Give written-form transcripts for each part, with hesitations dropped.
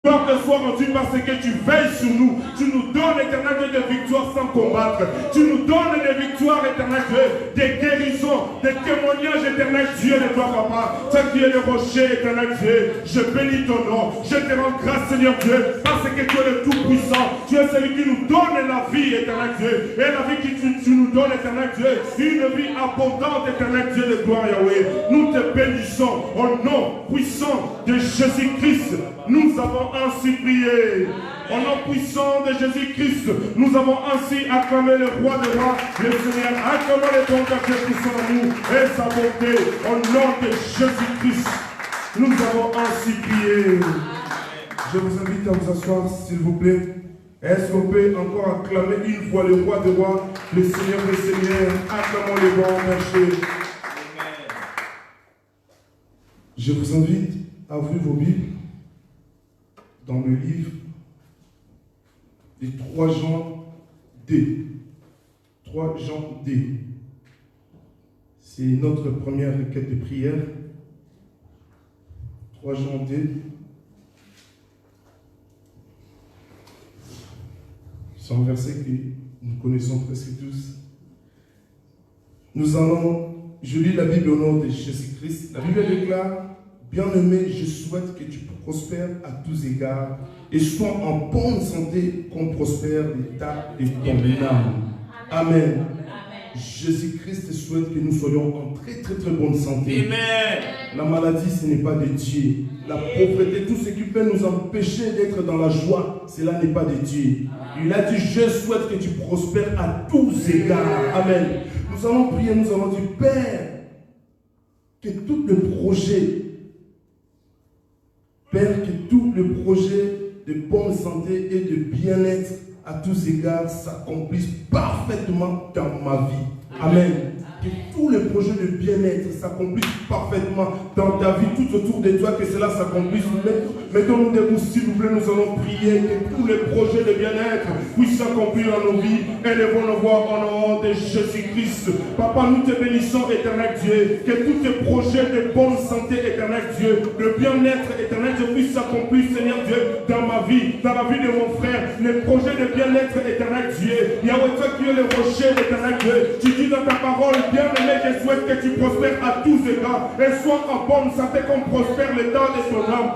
Gloire te soit rendue parce que tu veilles sur nous. Tu nous donnes, éternel Dieu, des victoires sans combattre. Tu nous donnes des victoires, éternel Dieu, des guérisons, des témoignages, éternel Dieu de toi, papa. Toi qui es le rocher, éternel Dieu. Je bénis ton nom. Je te rends grâce, Seigneur Dieu, parce que tu es le Tout-Puissant. Tu es celui qui nous donne la vie, éternel Dieu. Et la vie que tu nous donnes, éternel Dieu, une vie abondante, éternel Dieu de gloire, Yahweh. Nous te bénissons au nom puissant de Jésus-Christ. Nous avons ainsi prié. Au nom puissant de Jésus-Christ, nous avons ainsi acclamé le roi des rois, le Seigneur. Acclamons les bons cachés qui sont en nous et sa bonté. Au nom de Jésus-Christ, nous avons ainsi prié. Je vous invite à vous asseoir, s'il vous plaît. Est-ce qu'on peut encore acclamer une fois le roi des rois, le Seigneur des seigneurs? Acclamons les bons cachés. Je vous invite à ouvrir vos Bibles dans le livre des 3 Jean D. 3 Jean D. C'est notre première requête de prière. 3 Jean D. C'est un verset que nous connaissons presque tous. Je lis la Bible au nom de Jésus-Christ. La Bible déclare: bien-aimé, je souhaite que tu prospères à tous égards et sois en bonne santé, comme prospère l'état de ton âme. Amen. Jésus-Christ souhaite que nous soyons en très très très bonne santé. Amen. La maladie, ce n'est pas de Dieu. La pauvreté, tout ce qui peut nous empêcher d'être dans la joie, cela n'est pas de Dieu. Il a dit: je souhaite que tu prospères à tous égards. Amen. Nous allons prier, nous allons dire: Père, que tout le projet, Père, que tout le projet de bonne santé et de bien-être à tous égards s'accomplisse parfaitement dans ma vie. Amen. Que tout le projet de bien-être s'accomplisse parfaitement dans ta vie, tout autour de toi, que cela s'accomplisse. Mettons-nous debout, s'il vous plaît, nous allons prier que tous les projets de bien-être puissent s'accomplir dans nos vies. Élevons nos voix au nom de Jésus-Christ. Papa, nous te bénissons, éternel Dieu, que tous tes projets de bonne santé, éternel Dieu, de bien-être, éternel Dieu, puissent s'accomplir, Seigneur Dieu, dans ma vie, dans la vie de mon frère. Les projets de bien-être, éternel Dieu, Yahweh, toi qui es le rocher, éternel Dieu, tu dis dans ta parole: bien-aimé, je souhaite que tu prospères à tous égards et sois en bonne santé, comme prospère l'état de ton âme.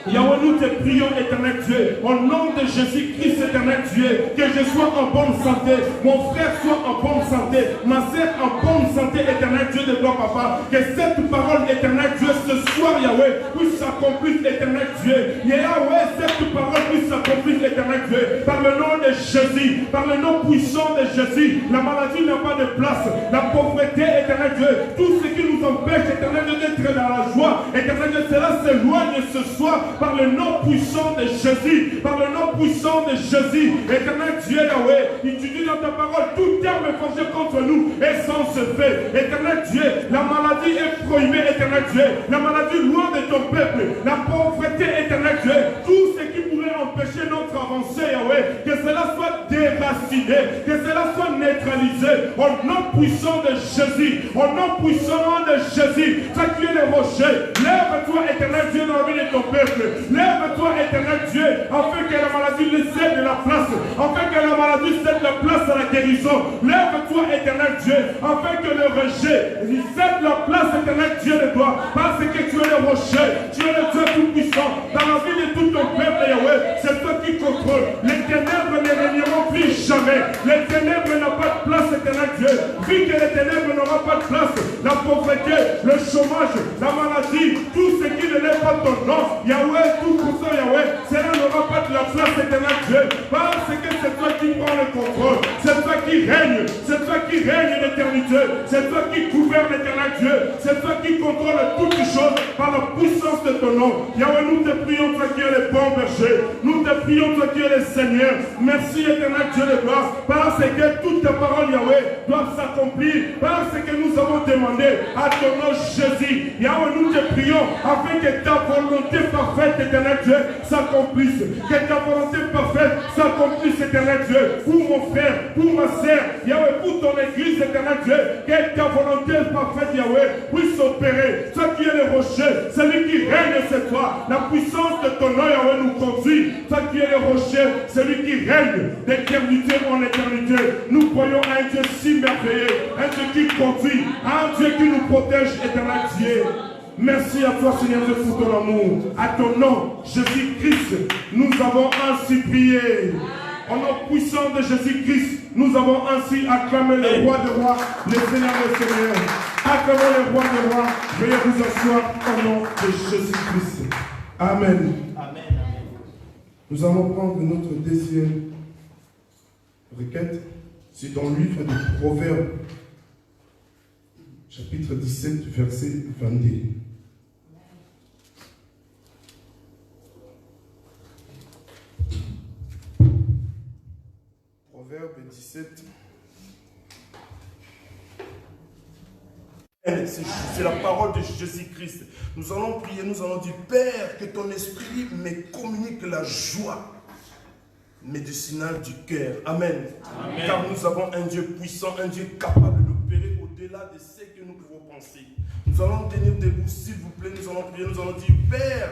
Yahweh, nous te prions, éternel Dieu, au nom de Jésus-Christ, éternel Dieu, que je sois en bonne santé, mon frère soit en bonne santé, ma sœur en bonne santé, éternel Dieu de gloire, papa. Que cette parole, éternel Dieu, ce soir, Yahweh, puisse s'accomplir, éternel Dieu. Yahweh, cette parole puisse s'accomplir, éternel Dieu, par le nom de Jésus, par le nom puissant de Jésus. La maladie n'a pas de place, la pauvreté, éternel Dieu, tout ce qui nous empêche, éternel Dieu, d'être dans la joie, éternel Dieu, cela s'éloigne ce soir. Par le nom puissant de Jésus, par le nom puissant de Jésus, éternel Dieu, Yahweh, tu dis dans ta parole: tout terme forgé contre nous est sans se fait. Éternel Dieu, la maladie est prohibée, éternel Dieu, la maladie loin de ton peuple, la pauvreté, éternel Dieu, tout ce qui pourrait empêcher notre avancée, Yahweh, que cela soit déraciné, que cela soit neutralisé, au nom puissant de Jésus, au nom puissant de Jésus. Toi qui es le rocher, lève-toi, éternel Dieu, dans la vie de ton peuple. Lève-toi, éternel Dieu, afin que la maladie ne cède la place, afin que la maladie cède la place à la guérison. Lève-toi, éternel Dieu, afin que le rejet cède la place, éternel Dieu de toi, parce que tu es le rocher, tu es le Dieu tout-puissant. Dans la vie de tout ton peuple, Yahweh, c'est toi qui contrôles. Les ténèbres ne régneront plus jamais. Les ténèbres n'ont pas de place, éternel Dieu. Vu que les ténèbres n'auront pas de place, la pauvreté, le chômage, la maladie, tout ce qui ne lève pas ton nom, Yahweh, tout pour ça, Yahweh, cela n'aura pas de la place, éternel Dieu, parce que c'est toi qui prends le contrôle, c'est toi qui règne, c'est toi qui règne l'éternité, c'est toi qui gouverne, éternel Dieu, c'est toi qui contrôle toutes choses par la puissance de ton nom. Yahweh, nous te prions, toi qui es le bon berger, nous te prions, toi qui es le Seigneur. Merci, éternel Dieu de gloire, parce que toutes tes paroles, Yahweh, doivent s'accomplir, parce que nous avons demandé à ton nom Jésus. Yahweh, nous te prions afin que ta volonté parfaite, éternel Dieu, s'accomplisse. Que ta volonté parfaite s'accomplisse, éternel Dieu, pour mon frère, pour ma sœur, Yahweh, pour ton église, éternel Dieu. Que ta volonté parfaite, Yahweh, puisse opérer. Toi qui es le rocher, celui qui règne, c'est toi. La puissance de ton nom, Yahweh, nous conduit. Toi qui es le rocher, celui qui règne d'éternité en éternité. Nous croyons à un Dieu si merveilleux, un Dieu qui conduit, un Dieu qui nous protège, éternel Dieu. Merci à toi, Seigneur Dieu, pour ton amour. À ton nom, Jésus-Christ, nous avons ainsi prié. Au nom puissant de Jésus-Christ, nous avons ainsi acclamé le roi des rois, le Seigneur des seigneurs. Acclamons le roi des rois. Veuillez vous asseoir au nom de Jésus-Christ. Amen. Amen. Nous allons prendre notre deuxième requête. C'est dans le livre des Proverbes, chapitre 17, verset 22. Proverbe 17. C'est la parole de Jésus-Christ. Nous allons prier, nous allons dire, Père, que ton esprit me communique la joie médicinale du cœur. Amen. Amen. Car nous avons un Dieu puissant, un Dieu capable d'opérer au-delà de ce que nous pouvons penser. Nous allons tenir debout, s'il vous plaît, nous allons prier, nous allons dire, Père,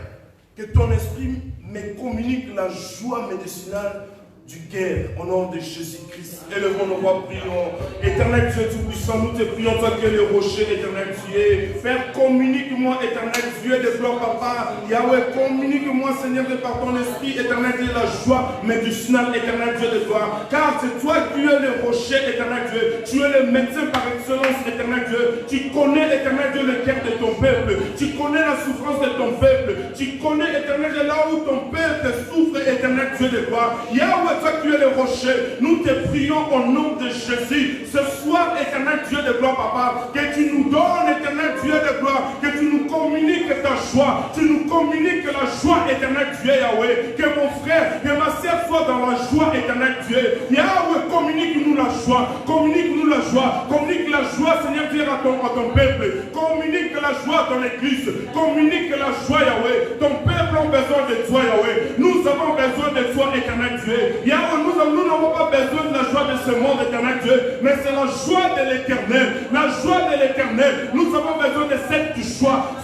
que ton esprit me communique la joie médicinale du cœur, au nom de Jésus-Christ. Élevons nos voix, prions. Éternel Dieu Tout-Puissant, nous te prions, toi qui es le rocher, éternel Dieu. Père, communique-moi, éternel Dieu de gloire, papa. Yahweh, communique-moi, Seigneur, de par ton esprit, éternel Dieu, la joie médicinale, éternel Dieu de gloire. Car c'est toi qui es le rocher, éternel Dieu. Tu es le médecin par excellence, éternel Dieu. Tu connais, éternel Dieu, le cœur de ton peuple. Tu connais la souffrance de ton peuple. Tu connais, éternel Dieu, là où ton peuple souffre, éternel Dieu de gloire. Yahweh, toi qui es le rocher, nous te prions au nom de Jésus. Ce soir, éternel Dieu de gloire, papa, que tu nous donnes, éternel Dieu de gloire, que tu nous communiques ta joie, tu nous communiques la joie, éternel Dieu, Yahweh. Que mon frère, que ma sœur soit dans la joie, éternel Dieu. Yahweh, communique-nous la joie, communique-nous la joie, communique la joie, Seigneur Dieu, à ton peuple. Communique la joie à ton église, communique la joie, Yahweh. Ton peuple a besoin de toi, Yahweh. Nous avons besoin de toi, éternel Dieu. Yahweh, nous n'avons pas besoin de la joie de ce monde, éternel Dieu, mais c'est la joie de l'éternel. La joie de l'éternel. Nous avons besoin de cette joie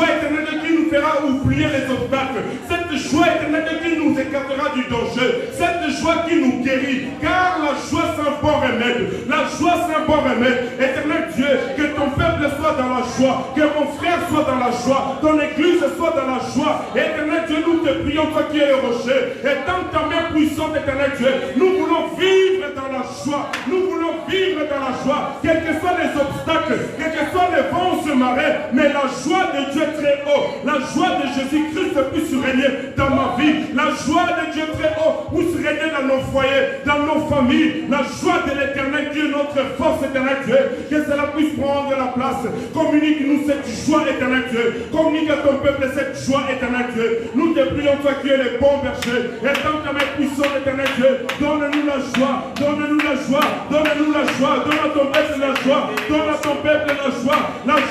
éternelle qui nous fera oublier les obstacles. Cette joie éternelle qui nous écartera du danger. Cette joie qui nous guérit. Car la joie, c'est un bon remède. La joie, c'est un bon remède. Éternel Dieu, que ton peuple soit dans la joie. Que mon frère soit dans la joie. Ton église soit dans la joie. Éternel Dieu, nous te prions, toi qui es le rocher. Et dans ta main puissante, éternel Dieu, nous voulons vivre dans la joie. Nous voulons vivre dans la joie. Quels que soient les obstacles, quels que soient les vents se marrer, mais la joie de Dieu très haut, la joie de Jésus-Christ puisse régner dans ma vie. La joie de Dieu très haut puisse régner dans nos foyers, dans nos familles. La joie de l'éternel qui est notre force, éternel Dieu. Que cela puisse prendre la place. Communique-nous cette joie, éternel Dieu. Communique à ton peuple cette joie, éternel Dieu. Nous te prions, toi qui es le bon berger. Et dans ta main puissante, éternel Dieu, donne-nous la joie, donne-nous la joie, donne-nous la joie, donne à ton peuple la joie, donne à ton peuple la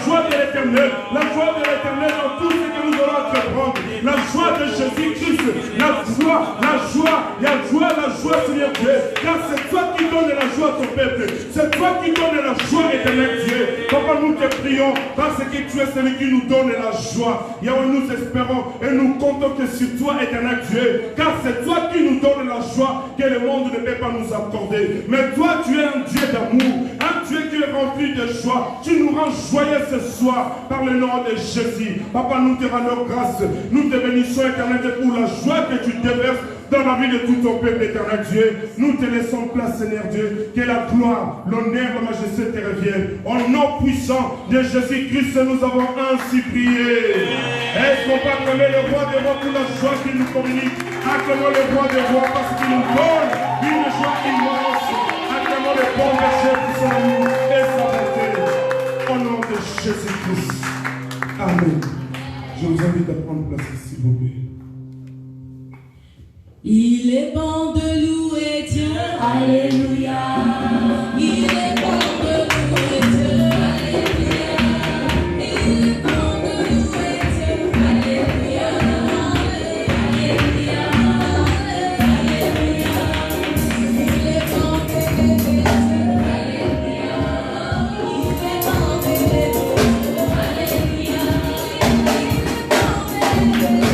joie de l'éternel dans tout ce que nous allons entreprendre, la joie de Jésus-Christ, la joie, Seigneur Dieu, car c'est toi qui donnes la joie à ton peuple, c'est toi qui donnes la joie, éternel Dieu. Papa, nous te prions, parce que tu es celui qui nous donne la joie. Yahweh, nous espérons et nous comptons que sur toi, éternel Dieu, car c'est toi qui nous donne la joie que le monde ne peut pas nous accorder. Mais toi, tu es un Dieu d'amour, un Dieu qui est rempli de joie. Tu nous rends joyeux ce soir par le nom de Jésus. Papa, nous te rendons grâce. Nous te bénissons, éternel Dieu, pour la joie que tu déverses dans la vie de tout ton peuple, éternel Dieu. Nous te laissons place, Seigneur Dieu, que la gloire, l'honneur, la majesté te reviennent. Au nom puissant de Jésus-Christ, nous avons ainsi prié. Est-ce qu'on peut acclamer le roi des rois pour la joie qu'il nous communique? Acclamons le roi des rois parce qu'il nous donne une joie immense. Acclamons le bon berger pour son amour et sa bonté. Au nom de Jésus-Christ. Amen. Je vous invite à prendre place, s'il vous plaît. Il est bon de louer Dieu, alléluia. Il est bon de louer Dieu, alléluia. Il est bon de louer Dieu, alléluia. Alléluia, alléluia. Il est bon de louer Dieu, alléluia. Il est bon de louer Dieu, alléluia. Il est bon de louer Dieu.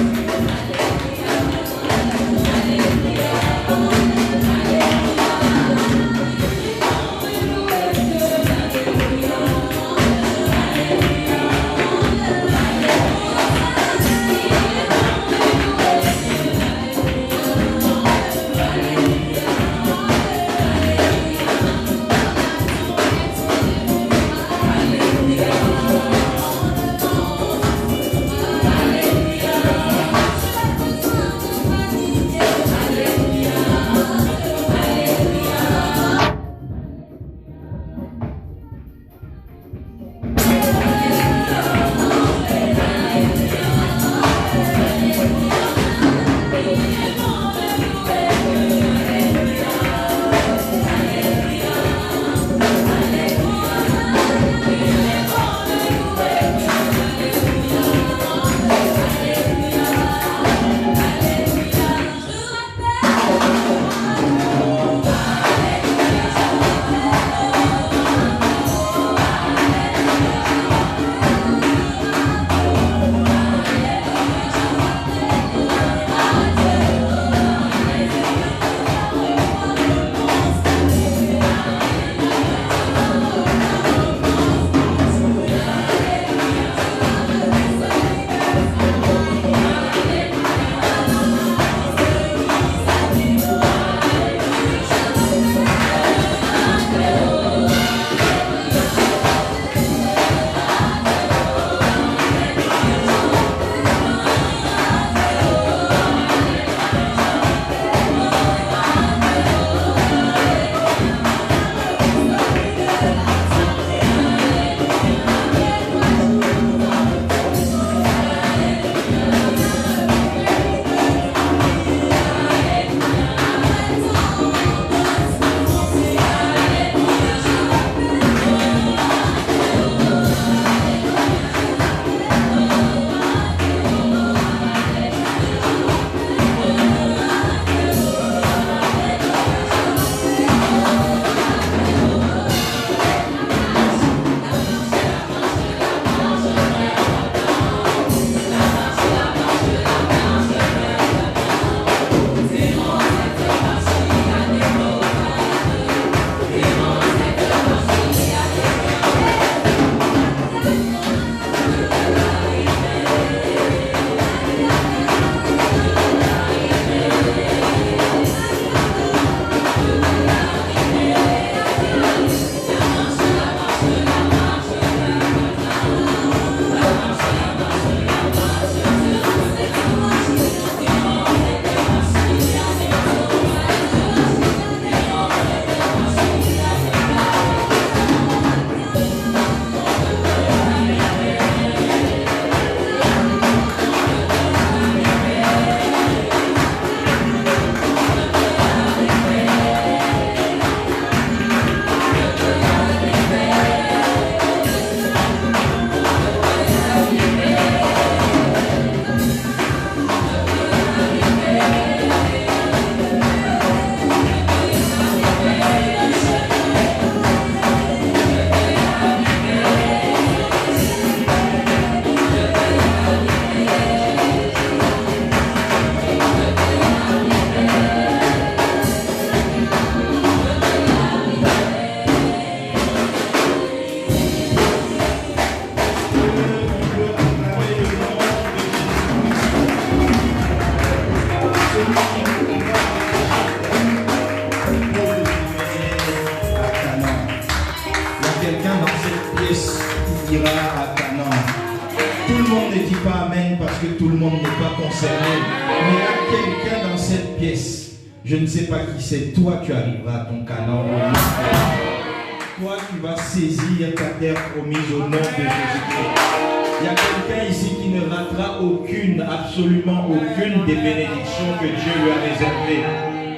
Je ne sais pas qui c'est, toi tu arriveras à ton Canaan. Toi tu vas saisir ta terre promise au nom de Jésus-Christ. Il y a quelqu'un ici qui ne ratera aucune, absolument aucune des bénédictions que Dieu lui a réservées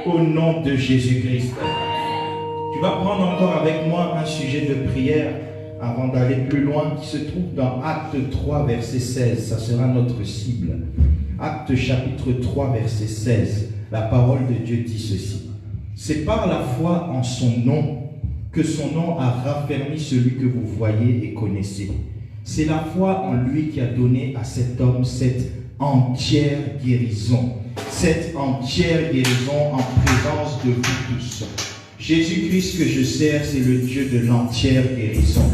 au nom de Jésus-Christ. Tu vas prendre encore avec moi un sujet de prière avant d'aller plus loin qui se trouve dans Acte 3, verset 16. Ça sera notre cible. Acte chapitre 3, verset 16. La parole de Dieu dit ceci. C'est par la foi en son nom que son nom a raffermi celui que vous voyez et connaissez. C'est la foi en lui qui a donné à cet homme cette entière guérison. Cette entière guérison en présence de vous tous. Jésus-Christ que je sers, c'est le Dieu de l'entière guérison.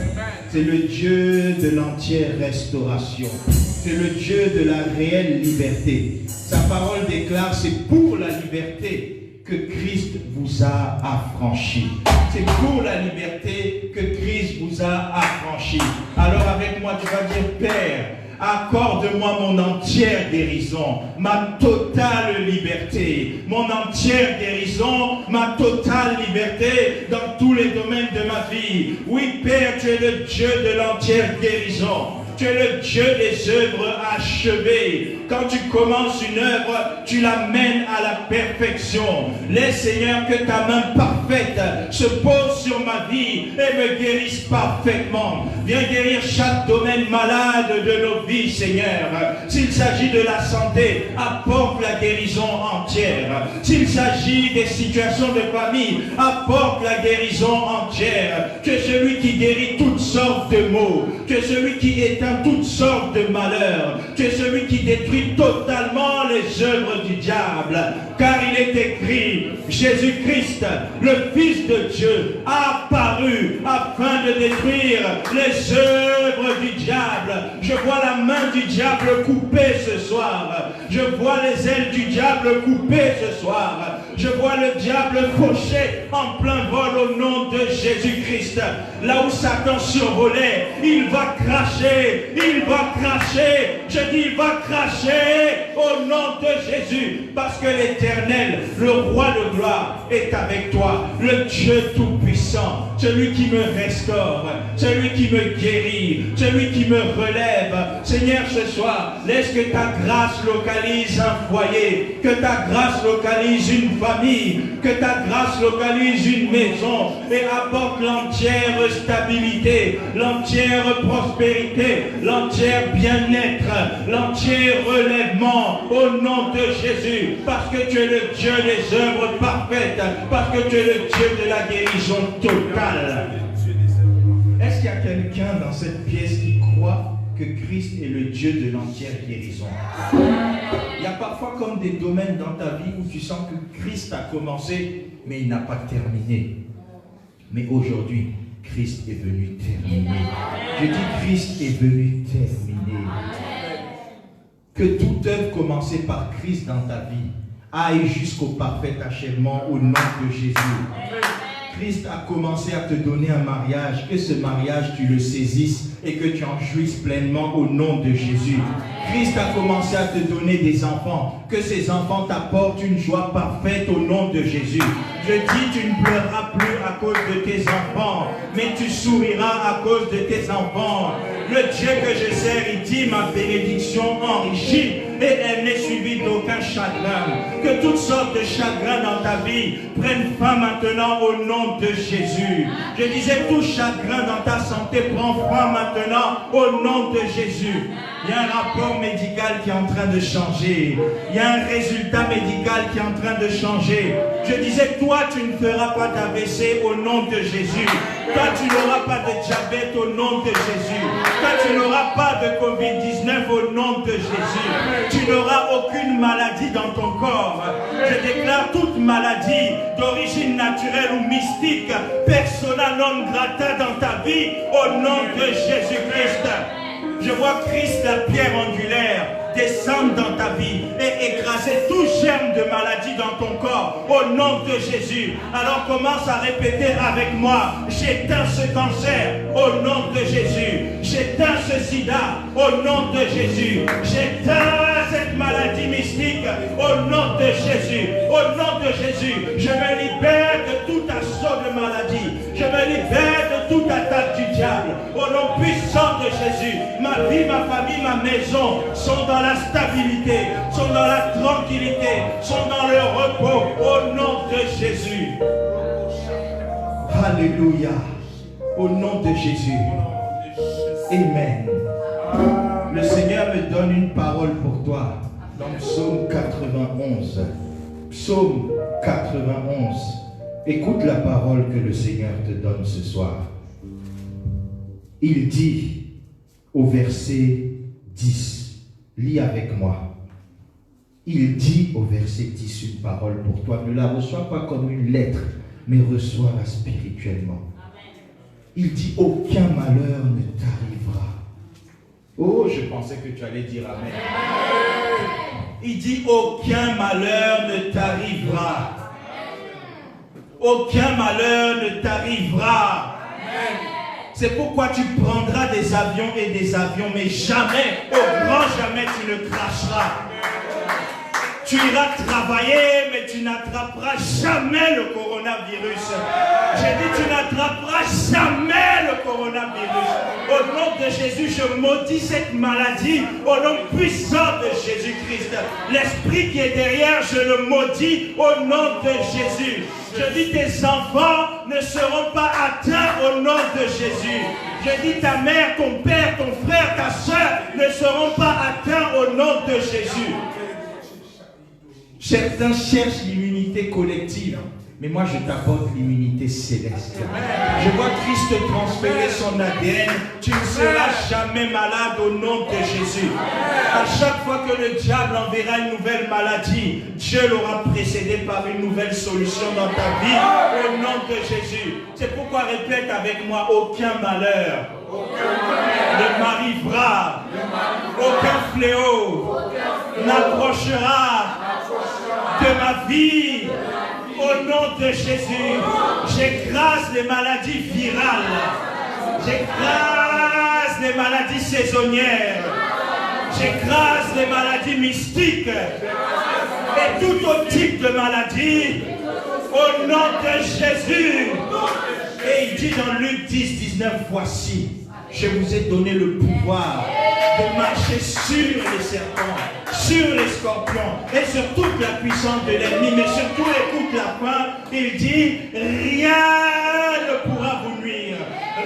C'est le Dieu de l'entière restauration. C'est le Dieu de la réelle liberté. Sa parole déclare, c'est pour la liberté que Christ vous a affranchi. C'est pour la liberté que Christ vous a affranchi. Alors avec moi, tu vas dire, Père, accorde-moi mon entière guérison, ma totale liberté, mon entière guérison, ma totale liberté dans tous les domaines de ma vie. Oui, Père, tu es le Dieu de l'entière guérison. Tu es le Dieu des œuvres achevées. Quand tu commences une œuvre, tu l'amènes à la perfection. Laisse, Seigneur, que ta main parfaite se pose sur ma vie et me guérisse parfaitement. Viens guérir chaque domaine malade de nos vies, Seigneur. S'il s'agit de la santé, apporte la guérison entière. S'il s'agit des situations de famille, apporte la guérison entière. Tu es celui qui guérit toutes sortes de maux. Tu es celui qui éteint toutes sortes de malheurs. Tu es celui qui détruit totalement les œuvres du diable. Car il est écrit, Jésus-Christ, le Fils de Dieu, a apparu afin de détruire les œuvres du diable. Je vois la main du diable coupée ce soir. Je vois les ailes du diable coupées ce soir. Je vois le diable fauché en plein vol au nom de Jésus-Christ. Là où Satan survolait, il va cracher, il va cracher. Je dis, il va cracher au nom de Jésus. Parce que l'Éternel, le roi de gloire, est avec toi. Le Dieu tout-puissant, celui qui me restaure, celui qui me guérit, celui qui me relève. Seigneur, ce soir, laisse que ta grâce localise un foyer, que ta grâce localise une famille, que ta grâce localise une maison et apporte l'entière stabilité, l'entière prospérité, l'entière bien-être, l'entier relèvement au nom de Jésus, parce que tu es le Dieu des œuvres parfaites, parce que tu es le Dieu de la guérison totale. Est-ce qu'il y a quelqu'un dans cette pièce qui croit que Christ est le Dieu de l'entière guérison? Il y a parfois comme des domaines dans ta vie où tu sens que Christ a commencé, mais il n'a pas terminé. Mais aujourd'hui, Christ est venu terminer. Je dis Christ est venu terminer. Que toute œuvre commencée par Christ dans ta vie aille jusqu'au parfait achèvement au nom de Jésus. Christ a commencé à te donner un mariage, que ce mariage tu le saisisses et que tu en jouisses pleinement au nom de Jésus. Christ a commencé à te donner des enfants, que ces enfants t'apportent une joie parfaite au nom de Jésus. Je dis, tu ne pleureras plus à cause de tes enfants, mais tu souriras à cause de tes enfants. Le Dieu que je sers, il dit, ma bénédiction enrichit et elle n'est suivie d'aucun chagrin. Que toutes sortes de chagrins dans ta vie prennent fin maintenant au nom de Jésus. Je disais, tout chagrin dans ta santé prend fin maintenant au nom de Jésus. Il y a un rapport médical qui est en train de changer. Il y a un résultat médical qui est en train de changer. Je disais, toi, tu ne feras pas d'AVC au nom de Jésus. Toi, tu n'auras pas de diabète au nom de Jésus. Toi, tu n'auras pas de Covid-19 au nom de Jésus. Tu n'auras aucune maladie dans ton corps. Je déclare toute maladie d'origine naturelle ou mystique, persona non grata dans ta vie au nom de Jésus-Christ. Je vois Christ, la pierre angulaire, descendre dans ta vie et écraser tout germe de maladie dans ton corps au nom de Jésus. Alors commence à répéter avec moi, j'éteins ce cancer au nom de Jésus. J'éteins ce sida au nom de Jésus. J'éteins cette maladie mystique au nom de Jésus. Au nom de Jésus, je me libère de tout assaut de maladie. Je me libère de toute attaque du diable. diable. Au nom puissant de Jésus, ma vie, ma famille, ma maison sont dans la stabilité, sont dans la tranquillité, sont dans le repos. Au nom de Jésus. Alléluia. Au nom de Jésus. Amen. Le Seigneur me donne une parole pour toi dans Psaume 91. Psaume 91. Écoute la parole que le Seigneur te donne ce soir. Il dit au verset 10, lis avec moi. Il dit au verset 10 une parole pour toi. Ne la reçois pas comme une lettre, mais reçois-la spirituellement. Il dit, aucun malheur ne t'arrivera. Oh, je pensais que tu allais dire amen. Il dit, aucun malheur ne t'arrivera. Aucun malheur ne t'arrivera. C'est pourquoi tu prendras des avions et des avions, mais jamais, au grand jamais, tu ne cracheras. Tu iras travailler, mais tu n'attraperas jamais le coronavirus. J'ai dit, tu n'attraperas jamais le coronavirus. Au nom de Jésus, je maudis cette maladie. Au nom puissant de Jésus-Christ. L'esprit qui est derrière, je le maudis au nom de Jésus. Je dis, tes enfants ne seront pas atteints au nom de Jésus. Je dis, ta mère, ton père, ton frère, ta soeur ne seront pas atteints au nom de Jésus. Certains cherchent l'immunité collective, mais moi je t'apporte l'immunité céleste. Je vois Christ transférer son ADN. Tu ne seras jamais malade au nom de Jésus. À chaque fois que le diable enverra une nouvelle maladie, Dieu l'aura précédé par une nouvelle solution dans ta vie au nom de Jésus. C'est pourquoi répète avec moi, aucun malheur ne m'arrivera, aucun fléau n'approchera de ma vie. Au nom de Jésus, j'écrase les maladies virales, j'écrase les maladies saisonnières, j'écrase les maladies mystiques et tout autre type de maladie au nom de Jésus. Et il dit dans Luc 10, 19, voici, je vous ai donné le pouvoir de marcher sur les serpents, sur les scorpions et sur toute la puissance de l'ennemi. Mais surtout, écoute la fin, il dit, rien ne pourra vous nuire.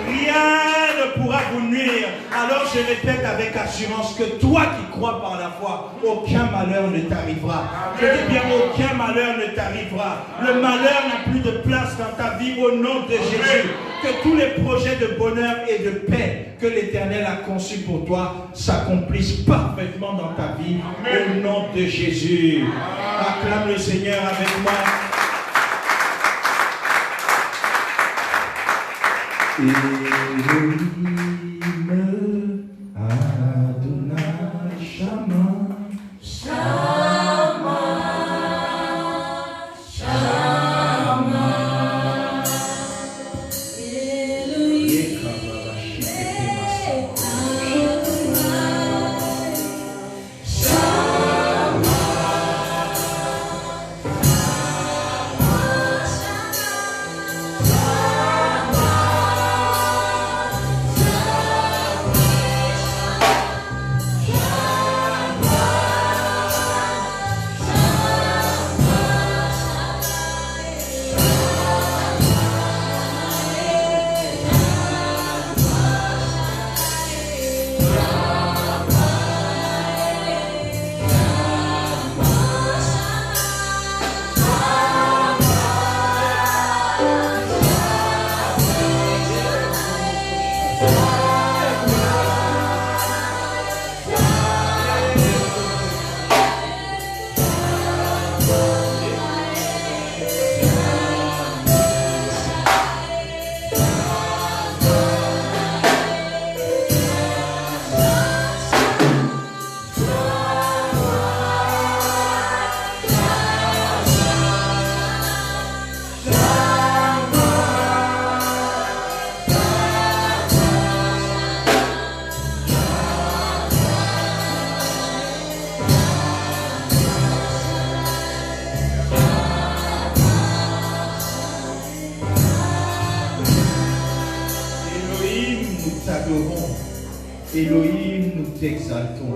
Rien ne pourra vous nuire. Alors je répète avec assurance que toi qui crois par la foi, aucun malheur ne t'arrivera. Je dis bien, aucun malheur ne t'arrivera. Le malheur n'a plus de place dans ta vie au nom de Jésus. Que tous les projets de bonheur et de paix que l'Éternel a conçus pour toi s'accomplissent parfaitement dans ta vie au nom de Jésus. Acclame le Seigneur avec moi. Elohim Adonai Shama Shama Shama Elohim Shama Elohim, nous t'exaltons.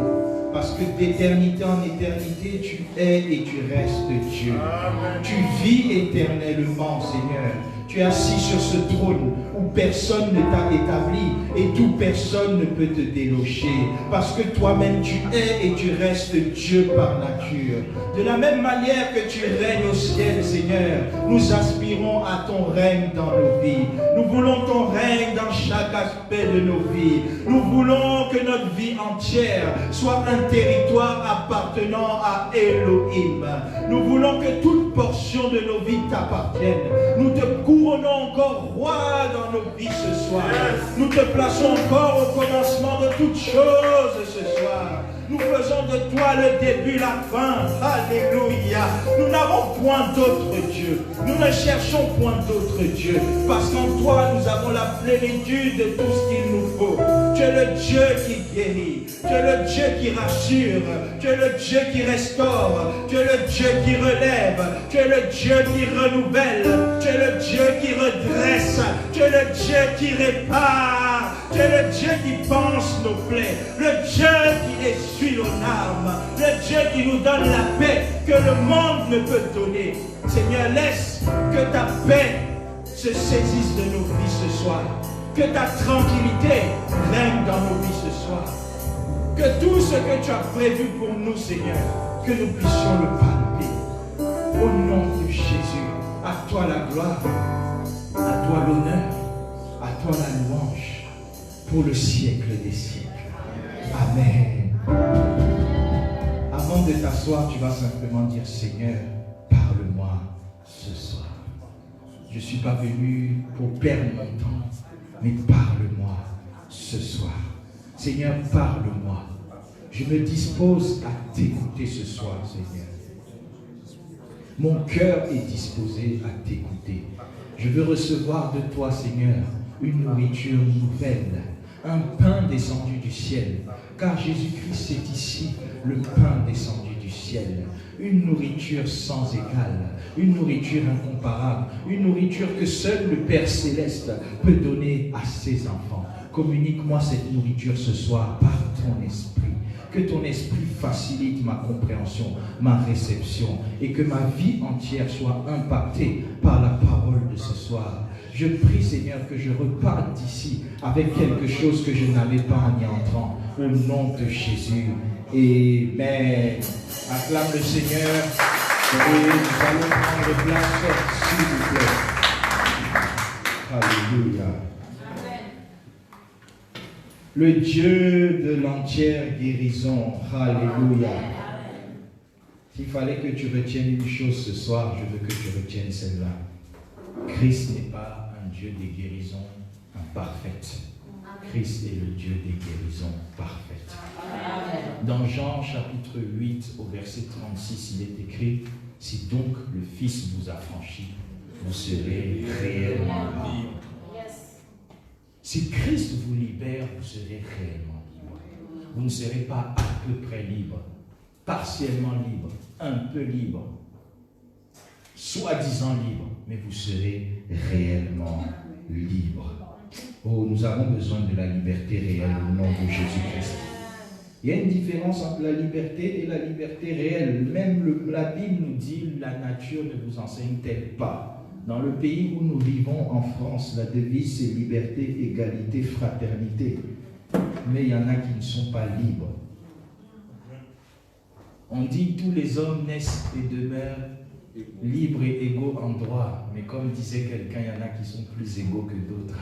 Parce que d'éternité en éternité, tu es et tu restes Dieu. Amen. Tu vis éternellement, Seigneur. Tu es assis sur ce trône où personne ne t'a établi et toute personne ne peut te déloger. Parce que toi-même tu es et tu restes Dieu par nature. De la même manière que tu règnes au ciel, Seigneur, nous aspirons à ton règne dans nos vies. Nous voulons ton règne dans chaque aspect de nos vies. Nous voulons que notre vie entière soit un territoire appartenant à Elohim. Nous voulons que toute portion de nos vies t'appartienne. Nous te couronnons encore roi dans nos vies ce soir. Nous te plaçons encore au commencement de toutes choses ce soir. Nous faisons de toi le début, la fin. Alléluia. Nous n'avons point d'autre Dieu. Nous ne cherchons point d'autre Dieu. Parce qu'en toi, nous avons la plénitude de tout ce qu'il nous faut. Tu es le Dieu qui guérit. Tu es le Dieu qui rassure. Tu es le Dieu qui restaure. Tu es le Dieu qui relève. Tu es le Dieu qui renouvelle. Tu es le Dieu qui redresse. Tu es le Dieu qui répare. Tu es le Dieu qui pense nos plaies. Le Dieu qui essuie nos larmes. Le Dieu qui nous donne la paix que le monde ne peut donner. Seigneur, laisse que ta paix se saisisse de nos vies ce soir. Que ta tranquillité règne dans nos vies ce soir. Que tout ce que tu as prévu pour nous, Seigneur, que nous puissions le palper. Au nom de Jésus, à toi la gloire, à toi l'honneur, à toi la louange, pour le siècle des siècles. Amen. Avant de t'asseoir, tu vas simplement dire, Seigneur, parle-moi ce soir. Je ne suis pas venu pour perdre mon temps, mais parle-moi ce soir. Seigneur, parle-moi. Je me dispose à t'écouter ce soir, Seigneur. Mon cœur est disposé à t'écouter. Je veux recevoir de toi, Seigneur, une nourriture nouvelle, un pain descendu du ciel. Car Jésus-Christ est ici, le pain descendu du ciel. Une nourriture sans égale, une nourriture incomparable, une nourriture que seul le Père Céleste peut donner à ses enfants. Communique-moi cette nourriture ce soir par ton esprit. Que ton esprit facilite ma compréhension, ma réception et que ma vie entière soit impactée par la parole de ce soir. Je prie, Seigneur, que je reparte d'ici avec quelque chose que je n'avais pas en y entrant. Au nom de Jésus. Amen. Acclame le Seigneur et nous allons prendre place, s'il vous plaît. Alléluia. Le Dieu de l'entière guérison. Alléluia. S'il fallait que tu retiennes une chose ce soir, je veux que tu retiennes celle-là. Christ n'est pas un Dieu des guérisons imparfaites. Christ est le Dieu des guérisons parfaites. Dans Jean chapitre 8 au verset 36, il est écrit, si donc le Fils vous affranchit, vous serez réellement libre. Si Christ vous libère, vous serez réellement libre. Vous ne serez pas à peu près libre, partiellement libre, un peu libre, soi-disant libre, mais vous serez réellement libre. Oh, nous avons besoin de la liberté réelle au nom de Jésus-Christ. Il y a une différence entre la liberté et la liberté réelle. Même la Bible nous dit, la nature ne vous enseigne-t-elle pas? Dans le pays où nous vivons en France, la devise c'est liberté, égalité, fraternité. Mais il y en a qui ne sont pas libres. On dit tous les hommes naissent et demeurent libres et égaux en droit. Mais comme disait quelqu'un, il y en a qui sont plus égaux que d'autres.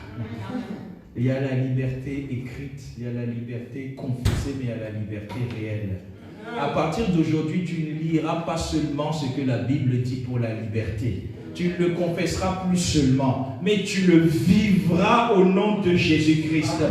Il y a la liberté écrite, il y a la liberté confessée, mais il y a la liberté réelle. À partir d'aujourd'hui, tu ne liras pas seulement ce que la Bible dit pour la liberté. Tu ne le confesseras plus seulement, mais tu le vivras au nom de Jésus-Christ.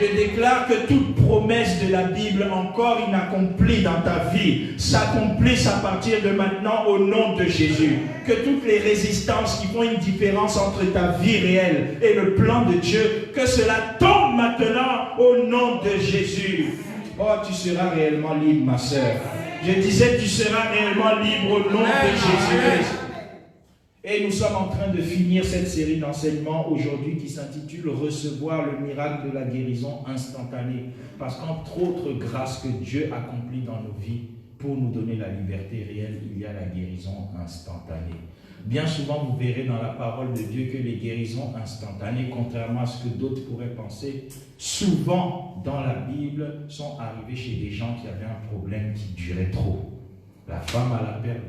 Je déclare que toute promesse de la Bible encore inaccomplie dans ta vie s'accomplisse à partir de maintenant au nom de Jésus. Que toutes les résistances qui font une différence entre ta vie réelle et le plan de Dieu, que cela tombe maintenant au nom de Jésus. Oh, tu seras réellement libre, ma sœur. Je disais, tu seras réellement libre au nom de Jésus-Christ. Et nous sommes en train de finir cette série d'enseignements aujourd'hui qui s'intitule « Recevoir le miracle de la guérison instantanée ». Parce qu'entre autres grâces que Dieu accomplit dans nos vies pour nous donner la liberté réelle, il y a la guérison instantanée. Bien souvent, vous verrez dans la parole de Dieu que les guérisons instantanées, contrairement à ce que d'autres pourraient penser, souvent dans la Bible sont arrivées chez des gens qui avaient un problème qui durait trop. La femme à la perte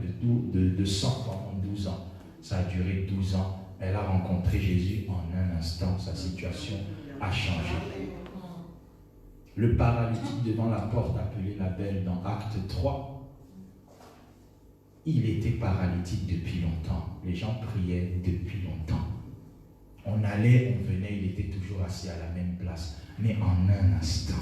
de sang pendant 12 ans. Ça a duré 12 ans. Elle a rencontré Jésus en un instant. Sa situation a changé. Le paralytique devant la porte appelé la Belle dans Acte 3, il était paralytique depuis longtemps. Les gens priaient depuis longtemps. On allait, on venait, il était toujours assis à la même place. Mais en un instant,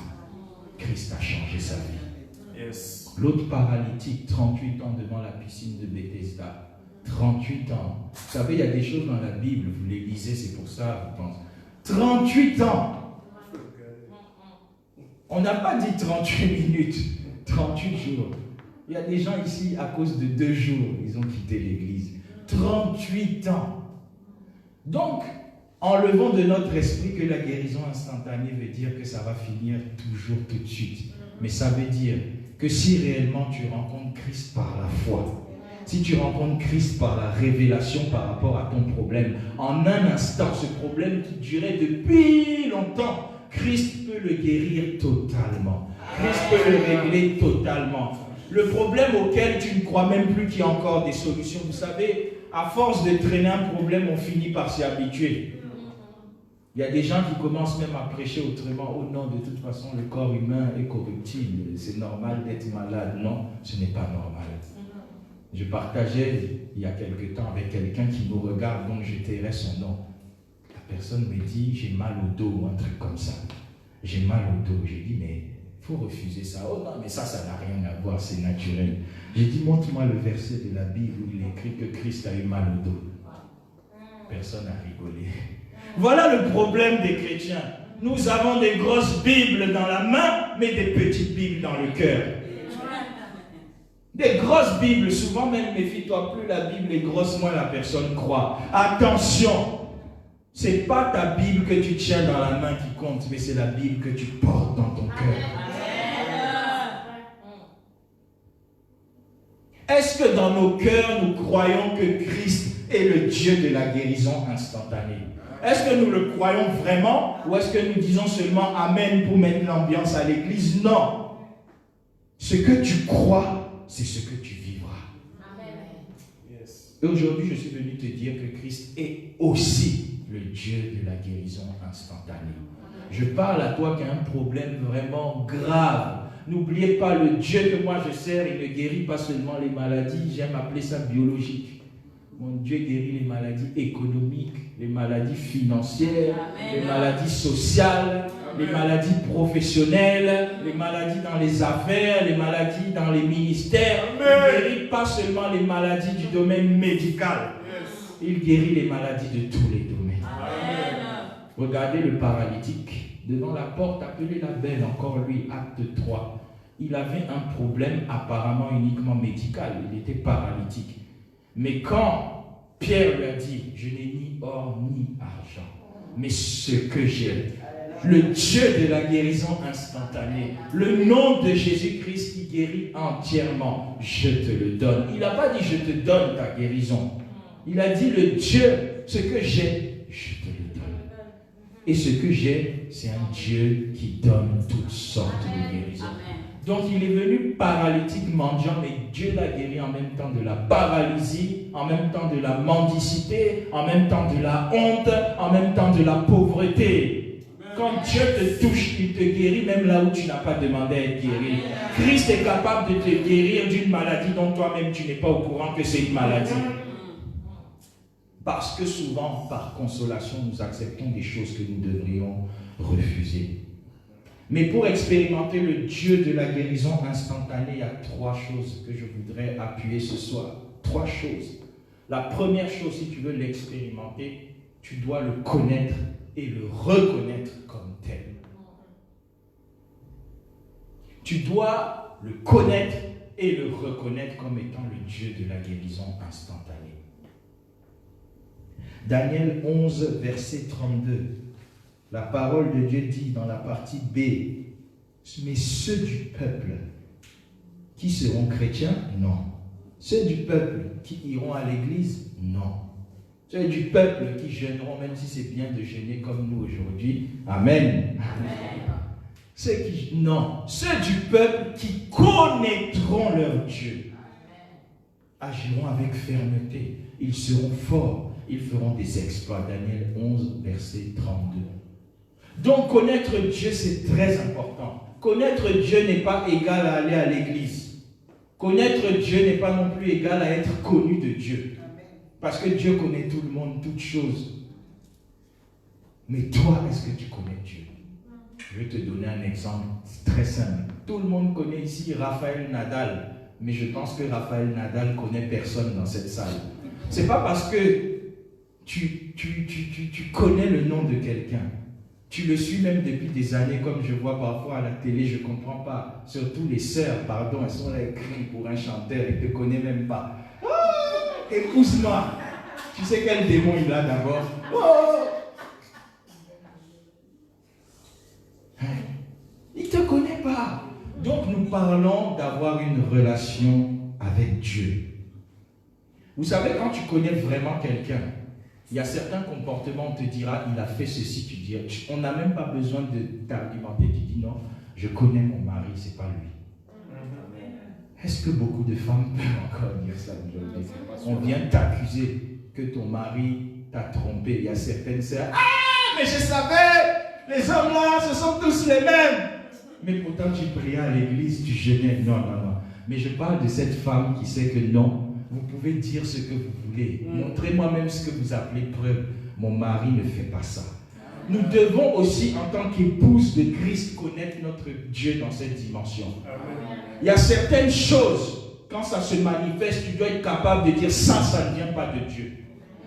Christ a changé sa vie. Yes. L'autre paralytique, 38 ans devant la piscine de Bethesda. 38 ans. Vous savez, il y a des choses dans la Bible, vous les lisez, c'est pour ça, je pense. 38 ans. On n'a pas dit 38 minutes, 38 jours. Il y a des gens ici, à cause de 2 jours, ils ont quitté l'église. 38 ans. Donc, enlevons de notre esprit que la guérison instantanée veut dire que ça va finir toujours tout de suite. Mais ça veut dire que si réellement tu rencontres Christ par la foi, si tu rencontres Christ par la révélation par rapport à ton problème, en un instant, ce problème qui durait depuis longtemps, Christ peut le guérir totalement. Christ peut le régler totalement. Le problème auquel tu ne crois même plus qu'il y a encore des solutions, vous savez, à force de traîner un problème, on finit par s'y habituer. Il y a des gens qui commencent même à prêcher autrement. Oh non, de toute façon, le corps humain est corruptible. C'est normal d'être malade. Non, ce n'est pas normal. Je partageais il y a quelque temps avec quelqu'un qui nous regarde, donc je tairai son nom. La personne me dit, j'ai mal au dos, un truc comme ça. J'ai mal au dos. J'ai dit, mais il faut refuser ça. Oh non, mais ça n'a rien à voir, c'est naturel. J'ai dit, montre-moi le verset de la Bible où il est écrit que Christ a eu mal au dos. Personne n'a rigolé. Voilà le problème des chrétiens. Nous avons des grosses Bibles dans la main, mais des petites Bibles dans le cœur. Des grosses Bibles, souvent même, méfie-toi, plus la Bible est grosse, moins la personne croit. Attention, ce n'est pas ta Bible que tu tiens dans la main qui compte, mais c'est la Bible que tu portes dans ton cœur. Est-ce que dans nos cœurs, nous croyons que Christ est le Dieu de la guérison instantanée? Est-ce que nous le croyons vraiment ou est-ce que nous disons seulement Amen pour mettre l'ambiance à l'église? Non. Ce que tu crois, c'est ce que tu vivras. Amen. Et aujourd'hui, je suis venu te dire que Christ est aussi le Dieu de la guérison instantanée. Je parle à toi qui as un problème vraiment grave. N'oubliez pas, le Dieu que moi je sers, il ne guérit pas seulement les maladies, j'aime appeler ça biologique. Mon Dieu guérit les maladies économiques, les maladies financières, les maladies sociales, les maladies professionnelles, les maladies dans les affaires, les maladies dans les ministères. Il ne guérit pas seulement les maladies du domaine médical. Il guérit les maladies de tous les domaines. Regardez le paralytique devant la porte appelé la Belle, encore lui, acte 3. Il avait un problème apparemment uniquement médical, il était paralytique. Mais quand Pierre lui a dit, je n'ai ni or ni argent, mais ce que j'ai, le Dieu de la guérison instantanée, le nom de Jésus-Christ qui guérit entièrement, je te le donne. Il n'a pas dit, je te donne ta guérison. Il a dit, le Dieu, ce que j'ai, je te le donne. Et ce que j'ai, c'est un Dieu qui donne toutes sortes de guérisons. Donc il est venu paralytique, mendiant, mais Dieu l'a guéri en même temps de la paralysie, en même temps de la mendicité, en même temps de la honte, en même temps de la pauvreté. Quand Dieu te touche, il te guérit même là où tu n'as pas demandé à être guéri. Christ est capable de te guérir d'une maladie dont toi-même tu n'es pas au courant que c'est une maladie. Parce que souvent, par consolation, nous acceptons des choses que nous devrions refuser. Mais pour expérimenter le Dieu de la guérison instantanée, il y a 3 choses que je voudrais appuyer ce soir. 3 choses. La première chose, si tu veux l'expérimenter, tu dois le connaître et le reconnaître comme tel. Tu dois le connaître et le reconnaître comme étant le Dieu de la guérison instantanée. Daniel 11, verset 32. La parole de Dieu dit dans la partie B, mais ceux du peuple qui seront chrétiens, non. Ceux du peuple qui iront à l'église, non. Ceux du peuple qui jeûneront, même si c'est bien de jeûner comme nous aujourd'hui, amen. Non. Ceux du peuple qui connaîtront leur Dieu agiront avec fermeté. Ils seront forts. Ils feront des exploits. Daniel 11, verset 32. Donc connaître Dieu, c'est très important. Connaître Dieu n'est pas égal à aller à l'église. Connaître Dieu n'est pas non plus égal à être connu de Dieu. Parce que Dieu connaît tout le monde, toutes choses. Mais toi, est-ce que tu connais Dieu? Je vais te donner un exemple très simple. Tout le monde connaît ici Raphaël Nadal. Mais je pense que Raphaël Nadal ne connaît personne dans cette salle. Ce n'est pas parce que tu connais le nom de quelqu'un. Tu le suis même depuis des années, comme je vois parfois à la télé, je ne comprends pas. Surtout les sœurs, pardon, elles sont là écrites pour un chanteur, elles ne te connaissent même pas. Oh, épouse-moi. Tu sais quel démon il a d'abord? Oh. Il ne te connaît pas. Donc nous parlons d'avoir une relation avec Dieu. Vous savez, quand tu connais vraiment quelqu'un, il y a certains comportements, on te dira, il a fait ceci, tu dis, on n'a même pas besoin de t'argumenter, tu dis non, je connais mon mari, c'est pas lui. Est-ce que beaucoup de femmes peuvent encore dire ça aujourd'hui? On vient t'accuser que ton mari t'a trompé. Il y a certaines sœurs, ah, mais je savais, les hommes là, ce sont tous les mêmes. Mais pourtant tu priais à l'église, tu jeûnais. Non. Mais je parle de cette femme qui sait que non, vous pouvez dire ce que vous voulez. Montrez-moi même ce que vous appelez preuve. Mon mari ne fait pas ça. Nous devons aussi, en tant qu'épouse de Christ, connaître notre Dieu dans cette dimension. Il y a certaines choses, quand ça se manifeste, tu dois être capable de dire ça ne vient pas de Dieu.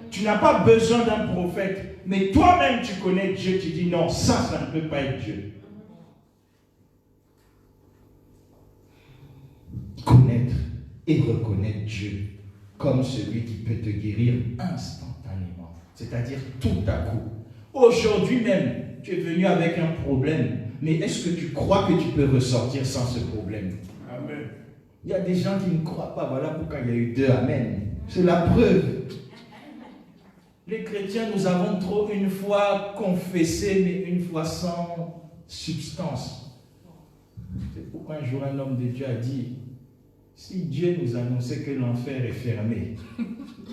Tu n'as pas besoin d'un prophète, mais toi-même tu connais Dieu, tu dis non, ça ne peut pas être Dieu. Connaître et reconnaître Dieu comme celui qui peut te guérir instantanément, c'est-à-dire tout à coup. Aujourd'hui même, tu es venu avec un problème, mais est-ce que tu crois que tu peux ressortir sans ce problème? Amen. Il y a des gens qui ne croient pas, voilà pourquoi il y a eu 2 amen. C'est la preuve. Les chrétiens, nous avons trop une foi confessée, mais une foi sans substance. C'est pourquoi un jour un homme de Dieu a dit, si Dieu nous annonçait que l'enfer est fermé,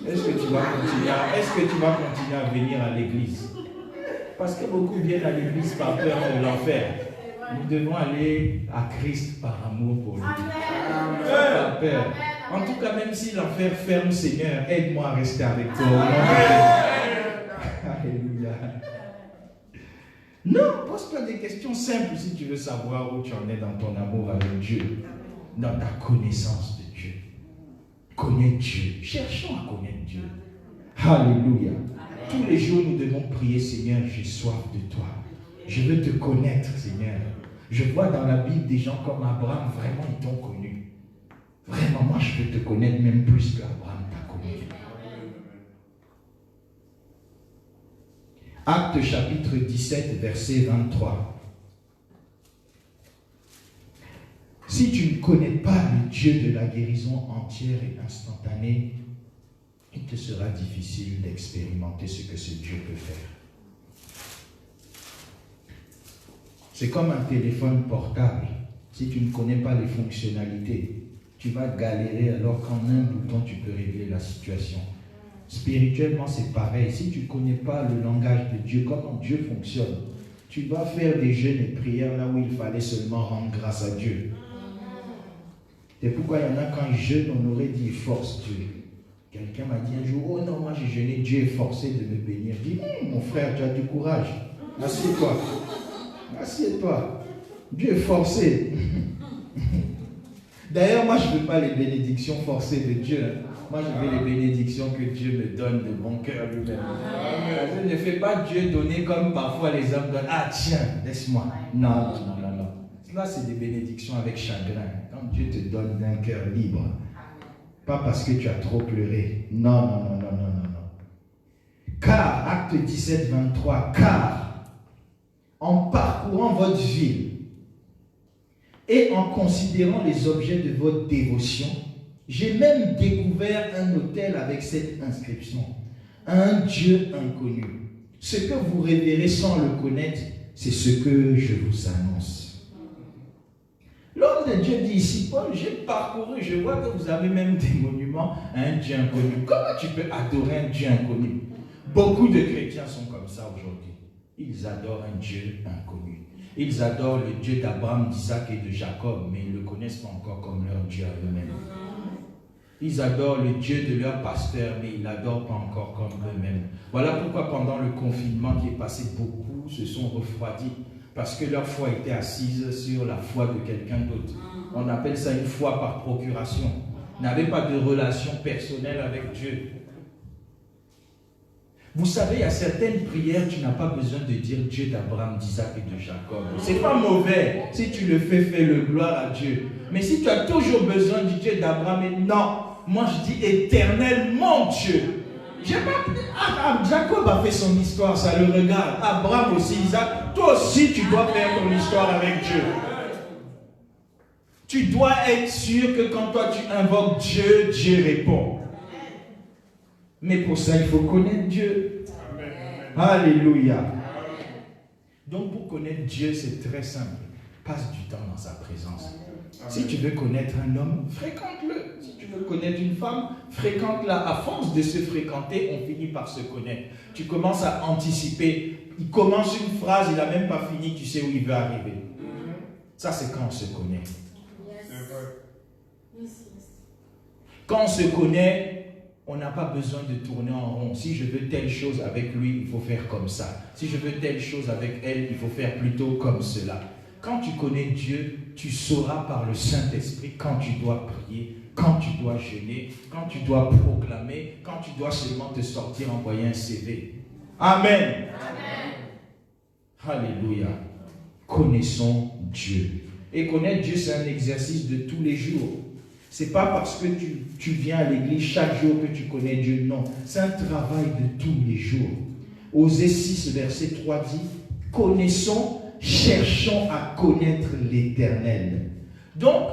est-ce que tu vas continuer à venir à l'église? Parce que beaucoup viennent à l'église par peur de l'enfer. Nous devons aller à Christ par amour pour lui. Par peur. En tout cas, même si l'enfer ferme, Seigneur, aide-moi à rester avec toi. Alléluia. Non, pose-toi des questions simples si tu veux savoir où tu en es dans ton amour avec Dieu. Dans ta connaissance de Dieu. Connais Dieu. Cherchons à connaître Dieu. Alléluia. Tous les jours, nous devons prier, Seigneur, j'ai soif de toi. Je veux te connaître, Seigneur. Je vois dans la Bible des gens comme Abraham, vraiment, ils t'ont connu. Vraiment, moi, je veux te connaître même plus qu'Abraham t'a connu. Actes chapitre 17, verset 23. Si tu ne connais pas le Dieu de la guérison entière et instantanée, il te sera difficile d'expérimenter ce que ce Dieu peut faire. C'est comme un téléphone portable. Si tu ne connais pas les fonctionnalités, tu vas galérer alors qu'en un bouton, tu peux régler la situation. Spirituellement, c'est pareil. Si tu ne connais pas le langage de Dieu, comment Dieu fonctionne, tu vas faire des jeûnes et prières là où il fallait seulement rendre grâce à Dieu. C'est pourquoi il y en a quand ils jeûnent, on aurait dit force Dieu. Quelqu'un m'a dit un jour, oh non, moi j'ai jeûné, Dieu est forcé de me bénir. Je dis, mon frère, tu as du courage. Assieds-toi. Assieds-toi. Dieu est forcé. D'ailleurs, moi je ne veux pas les bénédictions forcées de Dieu. Moi je veux les bénédictions que Dieu me donne de bon cœur lui-même. Je ne fais pas Dieu donner comme parfois les hommes donnent. Ah tiens, laisse-moi. Non. Là c'est des bénédictions avec chagrin. Quand Dieu te donne d'un cœur libre. Pas parce que tu as trop pleuré. Non. Car, acte 17, 23, car en parcourant votre ville et en considérant les objets de votre dévotion, j'ai même découvert un autel avec cette inscription, un Dieu inconnu. Ce que vous révérez sans le connaître, c'est ce que je vous annonce. L'homme de Dieu dit ici, Paul, j'ai parcouru, je vois que vous avez même des monuments à un Dieu inconnu. Comment tu peux adorer un Dieu inconnu? Beaucoup de chrétiens sont comme ça aujourd'hui. Ils adorent un Dieu inconnu. Ils adorent le Dieu d'Abraham, d'Isaac et de Jacob, mais ils ne le connaissent pas encore comme leur Dieu à eux-mêmes. Ils adorent le Dieu de leur pasteur, mais ils ne l'adorent pas encore comme eux-mêmes. Voilà pourquoi pendant le confinement qui est passé, beaucoup se sont refroidis, parce que leur foi était assise sur la foi de quelqu'un d'autre. On appelle ça une foi par procuration. Ils n'avaient pas de relation personnelle avec Dieu. Vous savez, il y a certaines prières, tu n'as pas besoin de dire Dieu d'Abraham, d'Isaac et de Jacob. Ce n'est pas mauvais. Si tu le fais, fais-le, gloire à Dieu. Mais si tu as toujours besoin du Dieu d'Abraham, non. Moi, je dis éternel, mon Dieu. Jacob a fait son histoire, ça le regarde. Abraham aussi, Isaac. Toi aussi, tu dois faire ton histoire avec Dieu. Tu dois être sûr que quand toi, tu invoques Dieu, Dieu répond. Mais pour ça, il faut connaître Dieu. Alléluia. Donc, pour connaître Dieu, c'est très simple. Passe du temps dans sa présence. Si tu veux connaître un homme, fréquente-le. Si tu veux connaître une femme, fréquente-la. À force de se fréquenter, on finit par se connaître. Tu commences à anticiper. Il commence une phrase, il n'a même pas fini, tu sais où il veut arriver. Ça, c'est quand on se connaît. Quand on se connaît, on n'a pas besoin de tourner en rond. Si je veux telle chose avec lui, il faut faire comme ça. Si je veux telle chose avec elle, il faut faire plutôt comme cela. Quand tu connais Dieu, tu sauras par le Saint-Esprit quand tu dois prier, quand tu dois jeûner, quand tu dois proclamer, quand tu dois seulement te sortir, envoyer un CV. Amen. Amen. Alléluia. Connaissons Dieu. Et connaître Dieu, c'est un exercice de tous les jours. Ce n'est pas parce que tu viens à l'église chaque jour que tu connais Dieu, non. C'est un travail de tous les jours. Osée 6, verset 3 dit, connaissons, cherchons à connaître l'Éternel. Donc,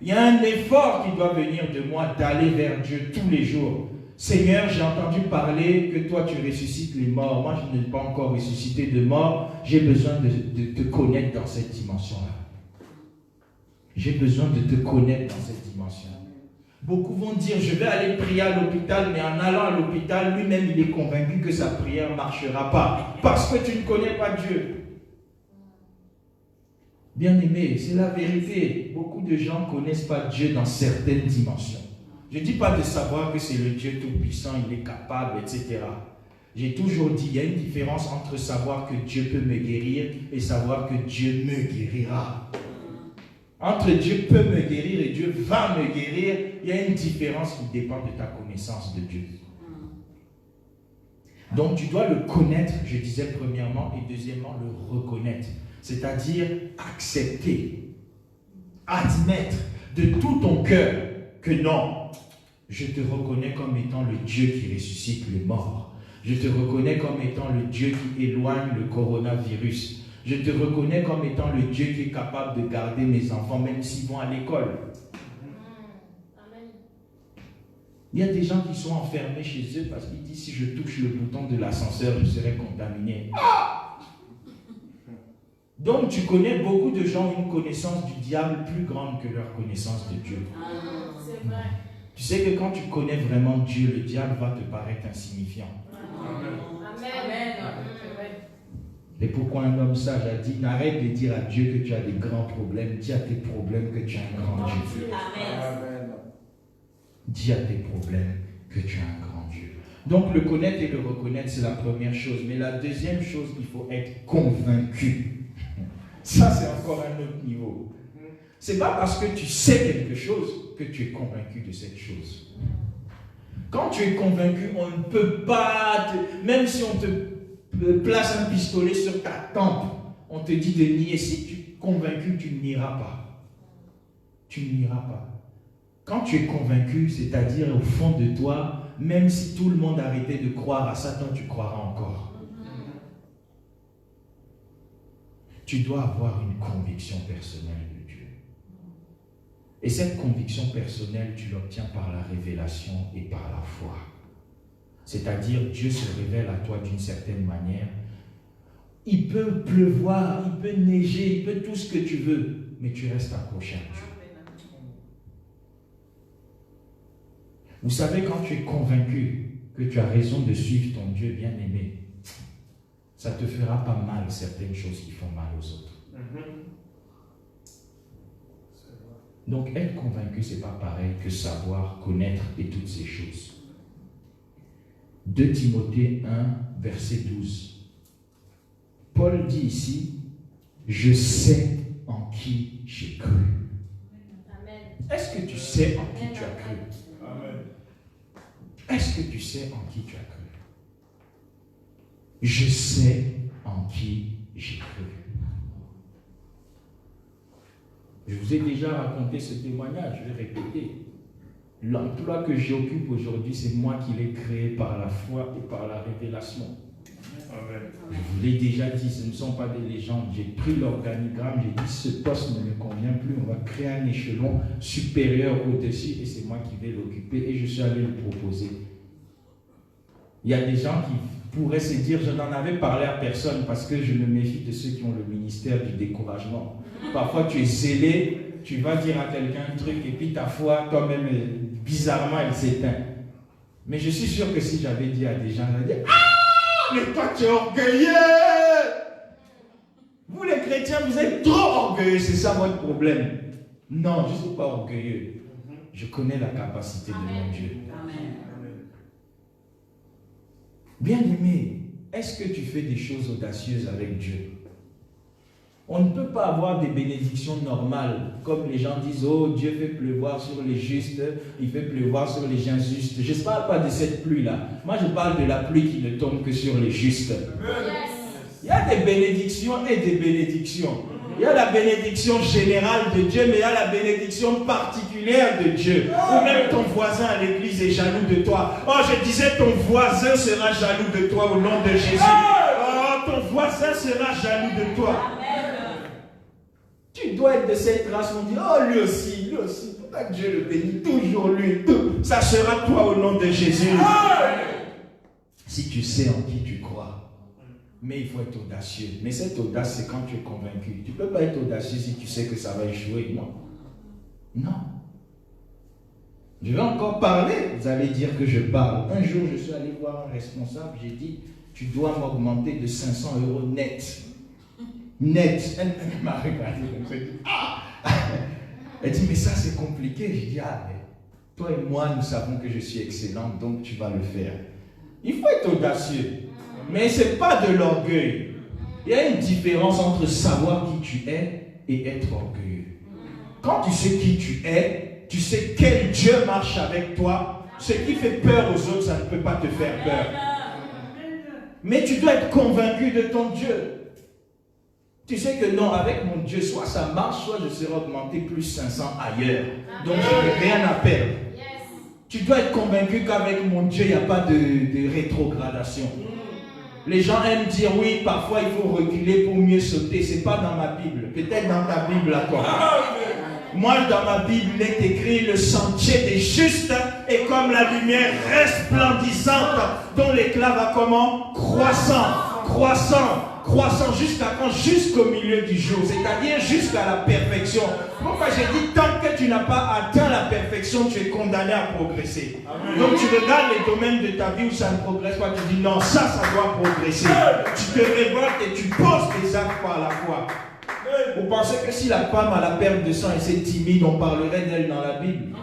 il y a un effort qui doit venir de moi d'aller vers Dieu tous les jours. Seigneur, j'ai entendu parler que toi tu ressuscites les morts. Moi, je n'ai pas encore ressuscité de mort. J'ai besoin de te connaître dans cette dimension-là. J'ai besoin de te connaître dans cette dimension. Beaucoup vont dire, je vais aller prier à l'hôpital, mais en allant à l'hôpital, lui-même, il est convaincu que sa prière ne marchera pas. Parce que tu ne connais pas Dieu. Bien-aimé, c'est la vérité. Beaucoup de gens ne connaissent pas Dieu dans certaines dimensions. Je ne dis pas de savoir que c'est le Dieu tout-puissant, il est capable, etc. J'ai toujours dit, il y a une différence entre savoir que Dieu peut me guérir et savoir que Dieu me guérira. Entre Dieu peut me guérir et Dieu va me guérir, il y a une différence qui dépend de ta connaissance de Dieu. Donc tu dois le connaître, je disais premièrement, et deuxièmement le reconnaître. C'est-à-dire accepter, admettre de tout ton cœur que non, je te reconnais comme étant le Dieu qui ressuscite les morts. Je te reconnais comme étant le Dieu qui éloigne le coronavirus. Je te reconnais comme étant le Dieu qui est capable de garder mes enfants, même s'ils vont à l'école. Il y a des gens qui sont enfermés chez eux parce qu'ils disent, si je touche le bouton de l'ascenseur, je serai contaminé. Donc tu connais, beaucoup de gens ont une connaissance du diable plus grande que leur connaissance de Dieu. C'est vrai. Tu sais que quand tu connais vraiment Dieu, le diable va te paraître insignifiant. Amen. Et pourquoi un homme sage a dit, n'arrête de dire à Dieu que tu as des grands problèmes, dis à tes problèmes que tu as un grand Dieu. Amen. Dis à tes problèmes que tu as un grand Dieu. Donc le connaître et le reconnaître, c'est la première chose. Mais la deuxième chose, il faut être convaincu. Ça, c'est encore un autre niveau. C'est pas parce que tu sais quelque chose que tu es convaincu de cette chose. Quand tu es convaincu, on ne peut pas, même si on te place un pistolet sur ta tempe, on te dit de nier. Si tu es convaincu, tu n'iras pas. Tu n'iras pas. Quand tu es convaincu, c'est-à-dire au fond de toi, même si tout le monde arrêtait de croire à ça, toi tu croiras encore. Tu dois avoir une conviction personnelle de Dieu. Et cette conviction personnelle, tu l'obtiens par la révélation et par la foi. C'est-à-dire, Dieu se révèle à toi d'une certaine manière. Il peut pleuvoir, il peut neiger, il peut tout ce que tu veux, mais tu restes accroché à Dieu. Vous savez, quand tu es convaincu que tu as raison de suivre ton Dieu bien-aimé, ça ne te fera pas mal certaines choses qui font mal aux autres. Donc, être convaincu, ce n'est pas pareil que savoir, connaître et toutes ces choses. 2 Timothée 1, verset 12. Paul dit ici, « Je sais en qui j'ai cru. » Est-ce que tu sais en qui tu as cru? Est-ce que tu sais en qui tu as cru? Je sais en qui j'ai cru. Je vous ai déjà raconté ce témoignage, je vais répéter. L'emploi que j'occupe aujourd'hui, c'est moi qui l'ai créé par la foi et par la révélation. Amen. Je vous l'ai déjà dit, ce ne sont pas des légendes. J'ai pris l'organigramme, j'ai dit ce poste ne me convient plus, on va créer un échelon supérieur au-dessus et c'est moi qui vais l'occuper et je suis allé le proposer. Il y a des gens qui pourraient se dire, je n'en avais parlé à personne parce que je me méfie de ceux qui ont le ministère du découragement. Parfois tu es zélé, tu vas dire à quelqu'un un truc et puis ta foi, toi-même, bizarrement, elle s'éteint. Mais je suis sûr que si j'avais dit à des gens, ils allaient dire, ah, mais toi tu es orgueilleux. Vous les chrétiens, vous êtes trop orgueilleux, c'est ça votre problème. Non, je ne suis pas orgueilleux. Je connais la capacité de mon Dieu. Bien-aimé, est-ce que tu fais des choses audacieuses avec Dieu? On ne peut pas avoir des bénédictions normales, comme les gens disent, oh Dieu fait pleuvoir sur les justes, il fait pleuvoir sur les injustes. Je ne parle pas de cette pluie-là. Moi je parle de la pluie qui ne tombe que sur les justes. Il y a des bénédictions et des bénédictions. Il y a la bénédiction générale de Dieu, mais il y a la bénédiction particulière de Dieu. Ou même ton voisin à l'église est jaloux de toi. Oh, je disais, ton voisin sera jaloux de toi au nom de Jésus. Oh, ton voisin sera jaloux de toi. Tu dois être de cette race où on dit, oh, lui aussi, pourquoi Dieu le bénit, toujours lui, tout. Ça sera toi au nom de Jésus. Si tu sais en qui tu crois. Mais il faut être audacieux. Mais cette audace, c'est quand tu es convaincu. Tu ne peux pas être audacieux si tu sais que ça va échouer. Non. Non. Je vais encore parler. Vous allez dire que je parle. Un jour, je suis allé voir un responsable. J'ai dit, tu dois m'augmenter de 500 € net. Net. Elle m'a regardé comme ça. Elle dit, ah! Elle dit, mais ça, c'est compliqué. J'ai dit, ah, mais toi et moi, nous savons que je suis excellente, donc tu vas le faire. Il faut être audacieux. Mais ce n'est pas de l'orgueil. Il y a une différence entre savoir qui tu es et être orgueilleux. Quand tu sais qui tu es, tu sais quel Dieu marche avec toi. Ce qui fait peur aux autres, ça ne peut pas te faire peur. Mais tu dois être convaincu de ton Dieu. Tu sais que non, avec mon Dieu, soit ça marche, soit je serai augmenté plus 500 ailleurs. Donc je n'ai rien à perdre. Tu dois être convaincu qu'avec mon Dieu, il n'y a pas de rétrogradation. Les gens aiment dire oui, parfois il faut reculer pour mieux sauter. Ce n'est pas dans ma Bible. Peut-être dans ta Bible à toi. Moi, dans ma Bible, il est écrit le sentier des justes est comme la lumière resplendissante dont l'éclat va comment? Croissant, croissant, croissant jusqu'à quand? Jusqu'au milieu du jour, c'est-à-dire jusqu'à la perfection. Pourquoi j'ai dit tant que tu n'as pas atteint la perfection, tu es condamné à progresser. Amen. Donc tu regardes les domaines de ta vie où ça ne progresse pas, tu dis non, ça doit progresser. Tu te révoltes et tu poses tes actes par la foi. Vous pensez que si la femme a la perte de sang et c'est timide, on parlerait d'elle dans la Bible?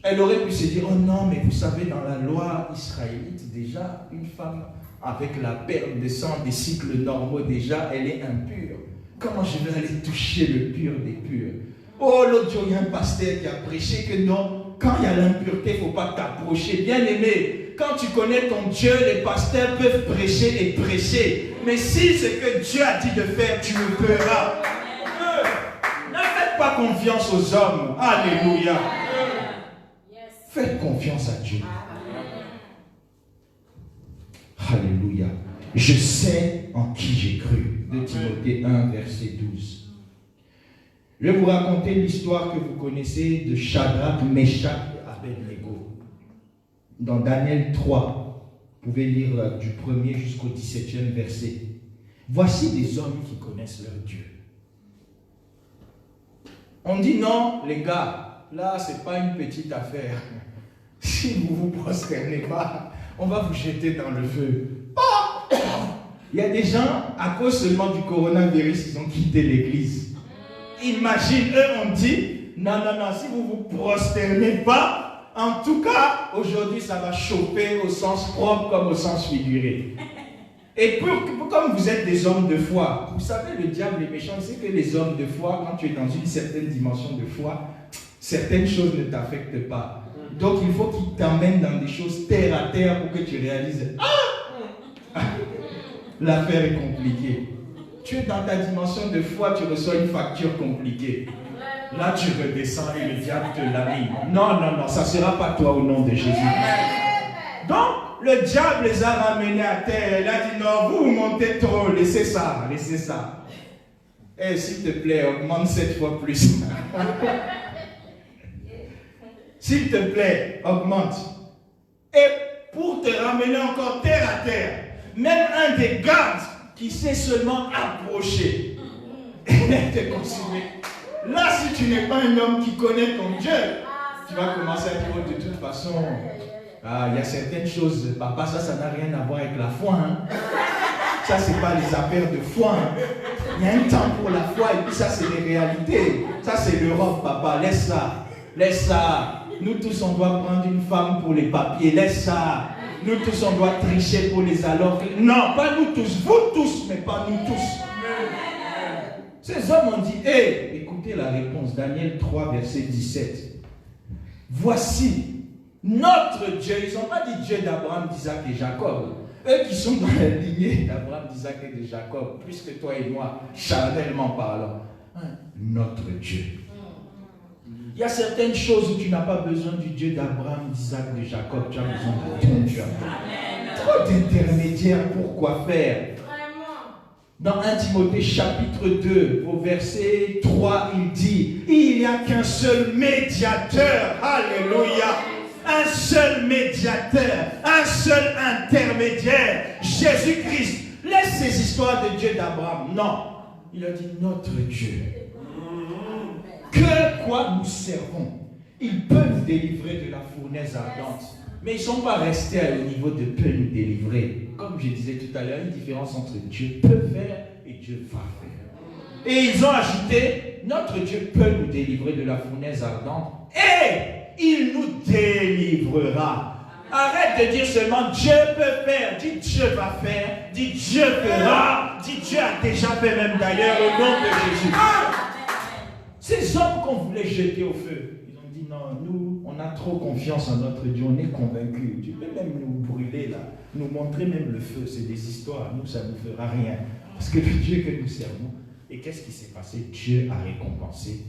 Elle aurait pu se dire, oh non, mais vous savez, dans la loi israélite, déjà, une femme avec la perte de sang des cycles normaux, déjà, elle est impure. Comment je vais aller toucher le pur des purs? Oh, l'autre jour, il y a un pasteur qui a prêché que non, quand il y a l'impureté, il ne faut pas t'approcher. Bien aimé, quand tu connais ton Dieu, les pasteurs peuvent prêcher et prêcher. Mais si ce que Dieu a dit de faire, tu le feras. Ne faites pas confiance aux hommes. Alléluia. Faites confiance à Dieu. Alléluia. Je sais en qui j'ai cru. De Timothée 1, verset 12. Je vais vous raconter l'histoire que vous connaissez de Shadrach, Meshach et Abednego. Dans Daniel 3, vous pouvez lire du 1er jusqu'au 17e verset. Voici des hommes qui connaissent leur Dieu. On dit non, les gars, là, ce n'est pas une petite affaire. Si vous ne vous prosternez pas, on va vous jeter dans le feu. Oh! Il y a des gens, à cause seulement du coronavirus, ils ont quitté l'église. Imagine, eux, on dit, non, si vous ne vous prosternez pas, en tout cas, aujourd'hui, ça va chauffer au sens propre comme au sens figuré. Et comme vous êtes des hommes de foi, vous savez, le diable est méchant, il sait que les hommes de foi, quand tu es dans une certaine dimension de foi, certaines choses ne t'affectent pas. Donc il faut qu'il t'emmène dans des choses terre à terre pour que tu réalises, l'affaire est compliquée. Tu es dans ta dimension de foi, tu reçois une facture compliquée. Là, tu redescends et le diable te l'amène. Non, ça ne sera pas toi au nom de Jésus. Donc, le diable les a ramenés à terre. Il a dit, non, vous montez trop, laissez ça. Et s'il te plaît, augmente 7 fois plus. S'il te plaît, augmente. Et pour te ramener encore terre à terre, même un des gardes qui s'est seulement approché, il était consumé. Là, si tu n'es pas un homme qui connaît ton Dieu, tu vas commencer à dire, de toute façon, il y a certaines choses, papa, ça n'a rien à voir avec la foi. Hein. Ça, ce n'est pas les affaires de foi. Hein. Il y a un temps pour la foi et puis ça, c'est les réalités. Ça, c'est l'Europe, papa. Laisse ça. Nous tous, on doit prendre une femme pour les papiers. Laisse ça. Nous tous, on doit tricher pour les alors. Non, pas nous tous. Vous tous, mais pas nous tous. Ces hommes ont dit, écoutez la réponse. Daniel 3, verset 17. Voici notre Dieu. Ils n'ont pas dit Dieu d'Abraham, d'Isaac et Jacob. Eux qui sont dans la lignée d'Abraham, d'Isaac et de Jacob, plus que toi et moi, charnellement parlant. Notre Dieu. Il y a certaines choses où tu n'as pas besoin du Dieu d'Abraham, d'Isaac, de Jacob. Tu as besoin de ton Dieu. Trop d'intermédiaires pour quoi faire. Dans 1 Timothée chapitre 2, au verset 3, il dit, il n'y a qu'un seul médiateur. Alléluia. Un seul médiateur, un seul intermédiaire, Jésus-Christ. Laisse ces histoires de Dieu d'Abraham. Non. Il a dit notre Dieu. Que quoi nous servons? Il peut nous délivrer de la fournaise ardente. Mais ils ne sont pas restés au niveau de peut nous délivrer. Comme je disais tout à l'heure, une différence entre Dieu peut faire et Dieu va faire. Et ils ont ajouté, notre Dieu peut nous délivrer de la fournaise ardente et il nous délivrera. Arrête de dire seulement Dieu peut faire. Dis Dieu va faire. Dis Dieu fera. Dis Dieu a déjà fait même d'ailleurs au nom de Jésus. Ces hommes qu'on voulait jeter au feu, ils ont dit non, nous, on a trop confiance en notre Dieu, on est convaincus. Tu peux même nous brûler là, nous montrer même le feu, c'est des histoires, nous ça ne nous fera rien. Parce que le Dieu que nous servons, et qu'est-ce qui s'est passé? Dieu a récompensé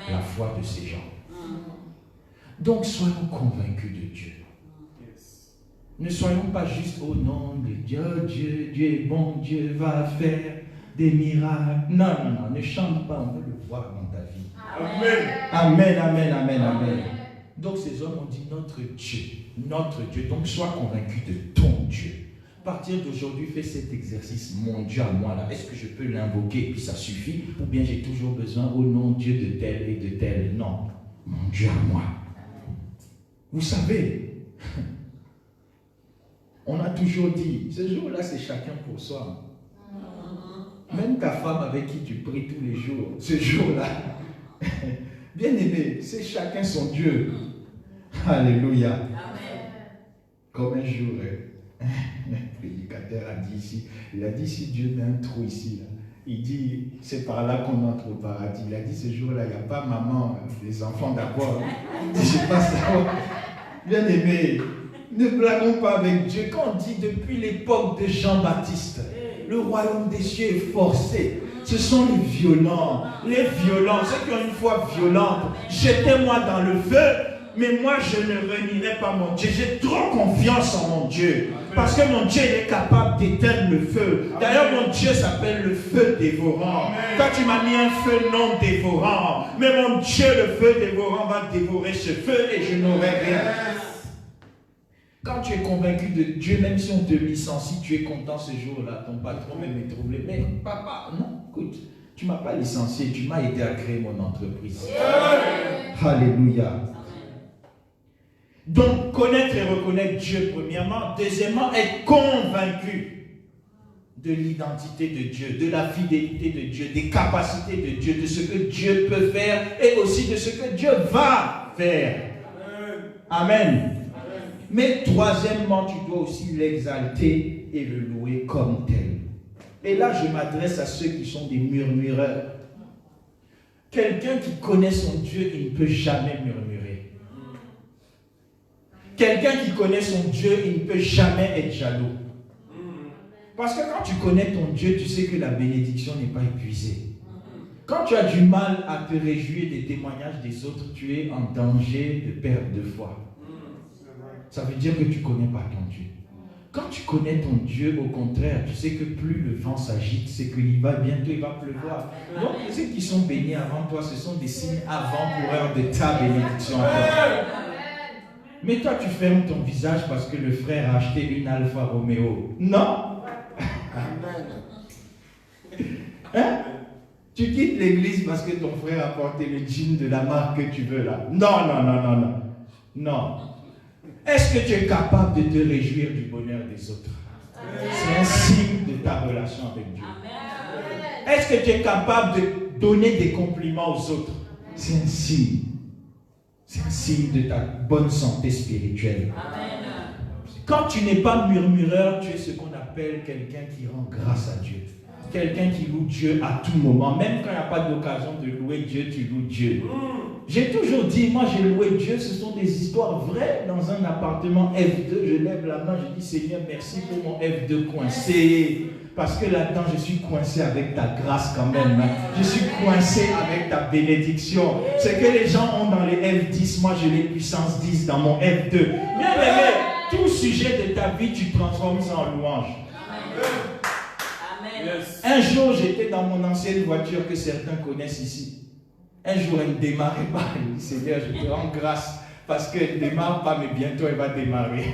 la foi de ces gens. Donc soyons convaincus de Dieu. Ne soyons pas juste au nom de Dieu, Dieu est bon, Dieu va faire des miracles. Non, ne chante pas, on veut le voir dans ta vie. Amen. Donc ces hommes ont dit notre Dieu. Donc sois convaincu de ton Dieu. À partir d'aujourd'hui, fais cet exercice, mon Dieu à moi là. Est-ce que je peux l'invoquer et puis ça suffit? Ou bien j'ai toujours besoin au nom Dieu de tel et de tel? Non, mon Dieu à moi. Vous savez, on a toujours dit, ce jour-là c'est chacun pour soi. Même ta femme avec qui tu pries tous les jours, ce jour-là, bien aimé, c'est chacun son Dieu. Alléluia. Amen. Comme un jour, un prédicateur a dit ici, il a dit si Dieu met un trou ici, là, il dit c'est par là qu'on entre au paradis. Il a dit ce jour-là, il n'y a pas maman, les enfants d'abord. Je ne sais pas ça. Bien aimé, ne blaguons pas avec Dieu. Quand on dit depuis l'époque de Jean-Baptiste, le royaume des cieux est forcé. Ce sont les violents, ceux qui ont une foi violente. Jetez-moi dans le feu, mais moi je ne renierai pas mon Dieu. J'ai trop confiance en mon Dieu. Parce que mon Dieu il est capable d'éteindre le feu. D'ailleurs mon Dieu s'appelle le feu dévorant. Toi tu m'as mis un feu non dévorant. Mais mon Dieu le feu dévorant va dévorer ce feu et je n'aurai rien. Quand tu es convaincu de Dieu, même si on te licencie, tu es content ce jour-là. Ton patron même est troublé. Mais papa, non, écoute, tu ne m'as pas licencié, tu m'as aidé à créer mon entreprise. Alléluia. Donc, connaître et reconnaître Dieu, premièrement. Deuxièmement, être convaincu de l'identité de Dieu, de la fidélité de Dieu, des capacités de Dieu, de ce que Dieu peut faire et aussi de ce que Dieu va faire. Amen. Mais troisièmement, tu dois aussi l'exalter et le louer comme tel. Et là, je m'adresse à ceux qui sont des murmureurs. Quelqu'un qui connaît son Dieu, il ne peut jamais murmurer. Quelqu'un qui connaît son Dieu, il ne peut jamais être jaloux. Parce que quand tu connais ton Dieu, tu sais que la bénédiction n'est pas épuisée. Quand tu as du mal à te réjouir des témoignages des autres, tu es en danger de perte de foi. Ça veut dire que tu ne connais pas ton Dieu. Quand tu connais ton Dieu, au contraire, tu sais que plus le vent s'agite, c'est qu'il va bientôt, il va pleuvoir. Donc, ceux qui sont bénis avant toi, ce sont des signes avant-coureurs de ta bénédiction. Mais toi, tu fermes ton visage parce que le frère a acheté une Alfa Romeo. Non. Hein? Tu quittes l'église parce que ton frère a porté le jean de la marque que tu veux là. Non, non, non, non, non. Non. Est-ce que tu es capable de te réjouir du bonheur des autres? C'est un signe de ta relation avec Dieu. Est-ce que tu es capable de donner des compliments aux autres? C'est un signe. C'est un signe de ta bonne santé spirituelle. Quand tu n'es pas murmureur, tu es ce qu'on appelle quelqu'un qui rend grâce à Dieu. Quelqu'un qui loue Dieu à tout moment. Même quand il n'y a pas d'occasion de louer Dieu, tu loues Dieu. J'ai toujours dit, moi j'ai loué Dieu, ce sont des histoires vraies. Dans un appartement F2, je lève la main, je dis Seigneur, merci pour mon F2 coincé. Parce que là-dedans, je suis coincé avec ta grâce quand même. Je suis coincé avec ta bénédiction. Ce que les gens ont dans les F10, moi j'ai les puissances 10 dans mon F2. Bien aimé, tout sujet de ta vie, tu transformes ça en louange. Yes. Un jour, j'étais dans mon ancienne voiture que certains connaissent ici. Un jour, elle ne démarrait pas. Je dis, Seigneur, je te rends grâce parce qu'elle ne démarre pas, mais bientôt elle va démarrer.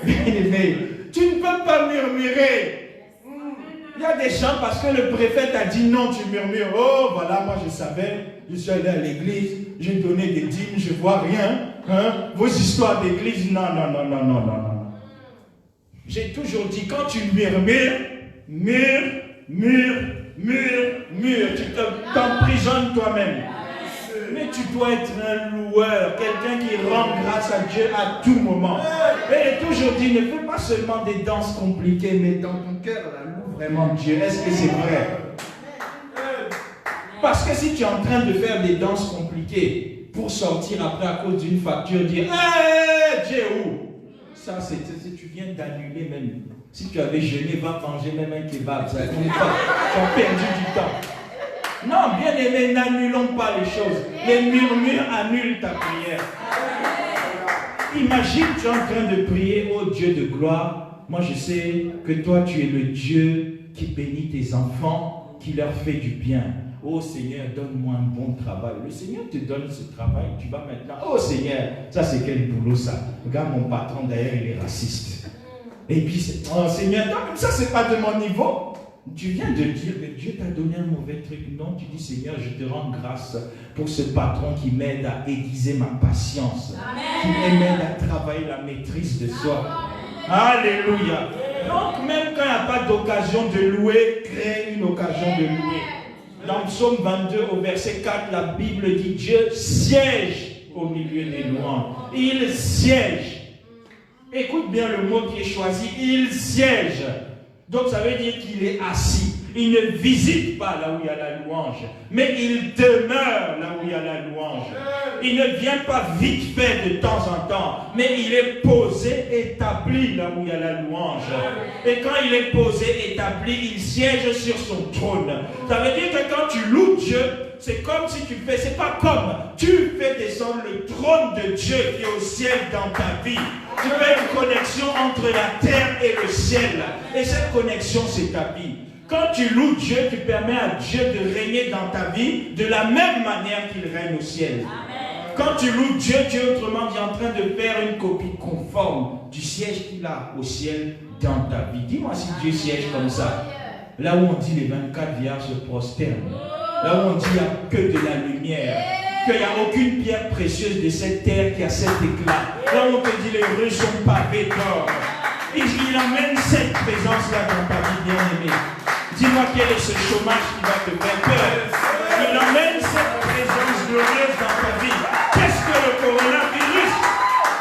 Mais tu ne peux pas murmurer. Il y a des gens parce que le préfet t'a dit non, tu murmures. Oh, voilà, moi je savais, je suis allé à l'église, j'ai donné des dîmes, je ne vois rien. Hein? Vos histoires d'église, non, non, non, non, non, non, non. J'ai toujours dit, quand tu murmures, murmure, tu t'emprisonnes toi-même. Mais tu dois être un loueur, quelqu'un qui rend grâce à Dieu à tout moment. Et j'ai toujours dit, ne fais pas seulement des danses compliquées, mais dans ton cœur, loue vraiment Dieu. Est-ce que c'est vrai? Parce que si tu es en train de faire des danses compliquées pour sortir après à cause d'une facture, dire hey, Dieu où? Ça, tu viens d'annuler même. Si tu avais jeûné, va manger même un kebab. Tu as perdu du temps. Non, bien aimé, n'annulons pas les choses. Les murmures annulent ta prière. Imagine, tu es en train de prier, oh Dieu de gloire. Moi, je sais que toi, tu es le Dieu qui bénit tes enfants, qui leur fait du bien. Oh Seigneur, donne-moi un bon travail. Le Seigneur te donne ce travail. Tu vas maintenant, oh Seigneur, ça c'est quel boulot ça. Regarde mon patron d'ailleurs, il est raciste. Et puis, oh Seigneur, non, ça c'est pas de mon niveau. Tu viens de dire que Dieu t'a donné un mauvais truc. Non, tu dis Seigneur, je te rends grâce pour ce patron qui m'aide à aiguiser ma patience. Amen. Qui m'aide à travailler la maîtrise de soi. Amen. Alléluia. Donc même quand il n'y a pas d'occasion de louer, crée une occasion de louer. Dans Psaume 22 au verset 4, la Bible dit Dieu siège au milieu des louanges. Il siège. Écoute bien le mot qui est choisi. Il siège. Donc ça veut dire qu'il est assis. Il ne visite pas là où il y a la louange, mais il demeure là où il y a la louange. Il ne vient pas vite fait de temps en temps, mais il est posé, établi là où il y a la louange. Et quand il est posé, établi, il siège sur son trône. Ça veut dire que quand tu loues Dieu, c'est comme si tu fais, c'est pas comme, tu fais descendre le trône de Dieu qui est au ciel dans ta vie. Tu fais une connexion entre la terre et le ciel. Et cette connexion, c'est ta vie. Quand tu loues Dieu, tu permets à Dieu de régner dans ta vie de la même manière qu'il règne au ciel. Amen. Quand tu loues Dieu, Dieu autrement dit en train de faire une copie conforme du siège qu'il a au ciel dans ta vie. Dis-moi si Dieu siège comme ça. Là où on dit les 24 vierges se prosternent. Là où on dit qu'il n'y a que de la lumière. Qu'il n'y a aucune pierre précieuse de cette terre qui a cet éclat. Là où on te dit les rues sont pavées d'or. Il amène cette présence-là dans ta vie bien-aimée. Dis-moi quel est ce chômage qui va te faire peur. Il emmène cette présence glorieuse dans ta vie. Qu'est-ce que le coronavirus?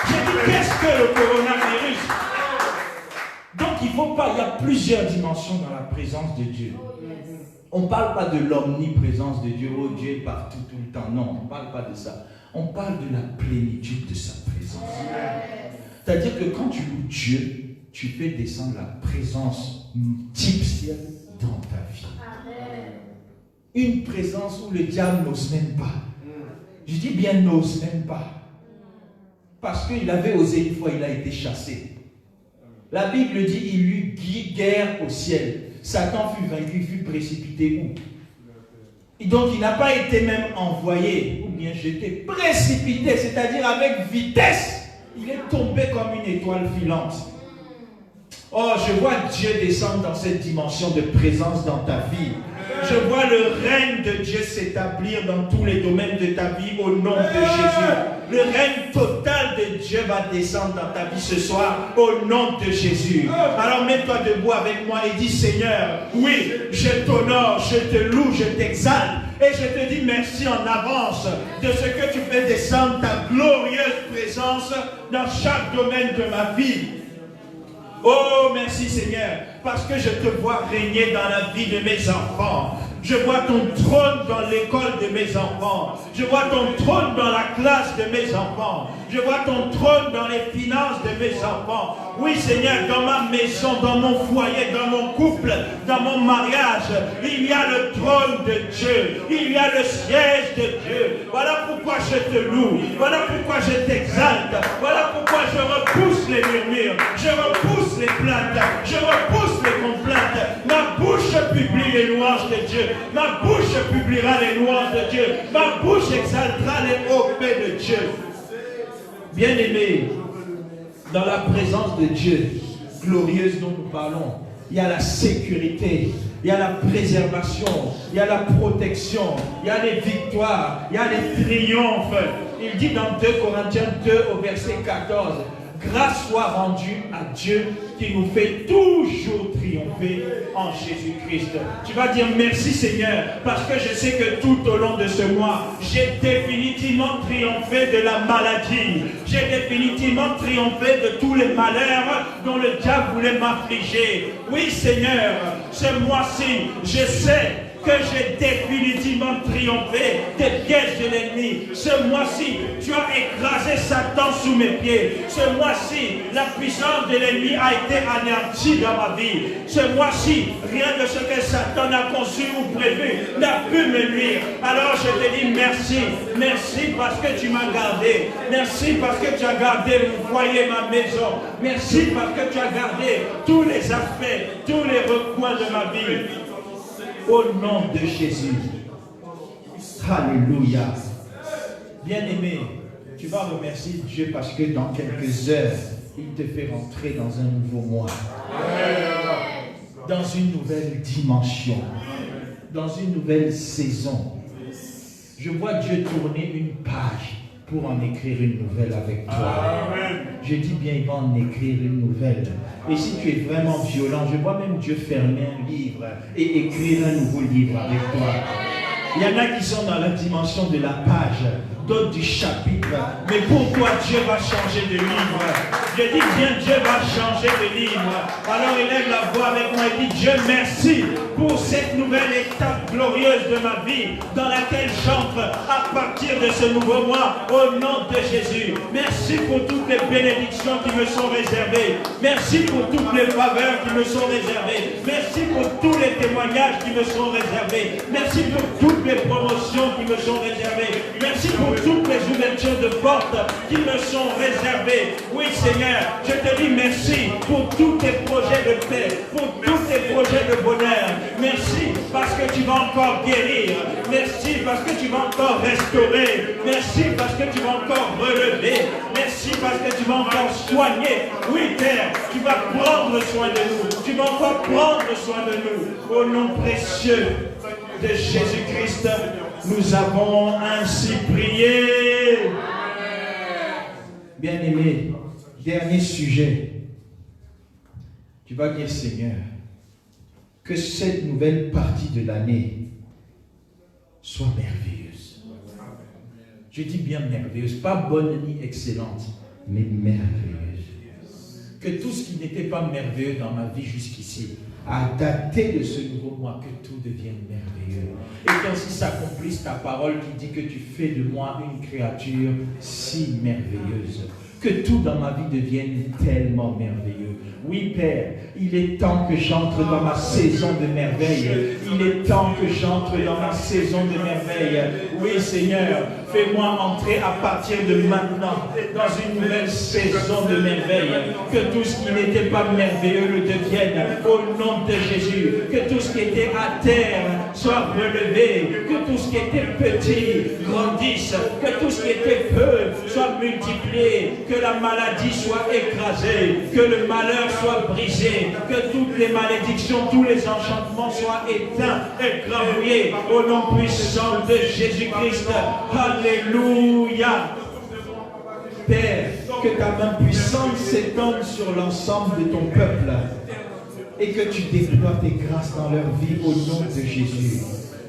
J'ai dit qu'est-ce que le coronavirus? Donc il faut pas, il y a plusieurs dimensions dans la présence de Dieu. On ne parle pas de l'omniprésence de Dieu, oh Dieu est partout tout le temps. Non, on ne parle pas de ça. On parle de la plénitude de sa présence. C'est-à-dire que quand tu loues Dieu, tu fais descendre la présence type ciel dans ta vie. Une présence où le diable n'ose même pas. Je dis bien n'ose même pas. Parce qu'il avait osé une fois, il a été chassé. La Bible dit, il eut guerre au ciel. Satan fut vaincu, fut précipité où? Et donc il n'a pas été même envoyé, ou bien jeté, précipité, c'est-à-dire avec vitesse. Il est tombé comme une étoile filante. Oh, je vois Dieu descendre dans cette dimension de présence dans ta vie. Je vois le règne de Dieu s'établir dans tous les domaines de ta vie au nom de Jésus. Le règne total de Dieu va descendre dans ta vie ce soir au nom de Jésus. Alors mets-toi debout avec moi et dis Seigneur, oui, je t'honore, je te loue, je t'exalte. Et je te dis merci en avance de ce que tu fais descendre ta glorieuse présence dans chaque domaine de ma vie. Oh, merci Seigneur, parce que je te vois régner dans la vie de mes enfants. Je vois ton trône dans l'école de mes enfants. Je vois ton trône dans la classe de mes enfants. Je vois ton trône dans les finances de mes enfants. Oui Seigneur, dans ma maison, dans mon foyer, dans mon couple, dans mon mariage, il y a le trône de Dieu. Il y a le siège de Dieu. Voilà pourquoi je te loue. Voilà pourquoi je t'exalte. Voilà pourquoi je repousse les murmures. Je repousse les plaintes. Je repousse les complaintes. Ma bouche publie les louanges de Dieu. Ma bouche publiera les louanges de Dieu. Ma bouche exaltera les hauts faits de Dieu. Bien-aimés, dans la présence de Dieu glorieuse dont nous parlons, il y a la sécurité, il y a la préservation, il y a la protection, il y a les victoires, il y a les triomphes. Il dit dans 2 Corinthiens 2 au verset 14, grâce soit rendue à Dieu qui nous fait toujours triompher en Jésus-Christ. Tu vas dire merci Seigneur, parce que je sais que tout au long de ce mois, j'ai définitivement triomphé de la maladie. J'ai définitivement triomphé de tous les malheurs dont le diable voulait m'affliger. Oui Seigneur, ce mois-ci, je sais que j'ai définitivement triomphé des pièges de l'ennemi. Ce mois-ci, tu as écrasé Satan sous mes pieds. Ce mois-ci, la puissance de l'ennemi a été anéantie dans ma vie. Ce mois-ci, rien de ce que Satan a conçu ou prévu n'a pu me nuire. Alors je te dis merci. Merci parce que tu m'as gardé. Merci parce que tu as gardé mon foyer, ma maison. Merci parce que tu as gardé tous les aspects, tous les recoins de ma vie. Au nom de Jésus. Alléluia. Bien-aimé, tu vas remercier Dieu parce que dans quelques heures, il te fait rentrer dans un nouveau mois. Dans une nouvelle dimension. Dans une nouvelle saison. Je vois Dieu tourner une page pour en écrire une nouvelle avec toi. Je dis bien, il va en écrire une nouvelle. Et si tu es vraiment violent, je vois même Dieu fermer un livre et écrire un nouveau livre avec toi. Il y en a qui sont dans la dimension de la page. d'autres du chapitre. Mais pourquoi Dieu va changer de livre? Je dis bien, Dieu va changer de livre. Alors élève la voix avec moi et dit, Dieu merci pour cette nouvelle étape glorieuse de ma vie dans laquelle j'entre à partir de ce nouveau mois au nom de Jésus. Merci pour toutes les bénédictions qui me sont réservées. Merci pour toutes les faveurs qui me sont réservées. Merci pour tous les témoignages qui me sont réservés. Merci pour toutes les promotions qui me sont réservées. Merci pour toutes les ouvertures de portes qui me sont réservées. Oui Seigneur, je te dis merci pour tous tes projets de paix, pour tous tes projets de bonheur. Merci parce que tu vas encore guérir. Merci parce que tu vas encore restaurer. Merci parce que tu vas encore relever. Merci parce que tu vas encore soigner. Oui Père, tu vas prendre soin de nous. Tu vas encore prendre soin de nous. Au nom précieux de Jésus-Christ, nous avons ainsi prié. Bien-aimé, dernier sujet. Tu vas dire, Seigneur, que cette nouvelle partie de l'année soit merveilleuse. Je dis bien merveilleuse, pas bonne ni excellente, mais merveilleuse. Que tout ce qui n'était pas merveilleux dans ma vie jusqu'ici, à dater de ce nouveau mois, que tout devienne merveilleux. Et qu'ainsi s'accomplisse ta parole qui dit que tu fais de moi une créature si merveilleuse. Que tout dans ma vie devienne tellement merveilleux. Oui, Père, il est temps que j'entre dans ma saison de merveille. Il est temps que j'entre dans ma saison de merveille. Oui, Seigneur, fais-moi entrer à partir de maintenant dans une nouvelle saison de merveille. Que tout ce qui n'était pas merveilleux le devienne au nom de Jésus. Que tout ce qui était à terre soit relevé. Que tout ce qui était petit grandisse. Que tout ce qui était peu soit multiplié. Que la maladie soit écrasée. Que le malheur soit brisé. Que toutes les malédictions, tous les enchantements soient éteints, écrabouillés au nom puissant de Jésus-Christ. Alléluia. Père, que ta main puissante s'étende sur l'ensemble de ton peuple et que tu déploies tes grâces dans leur vie au nom de Jésus.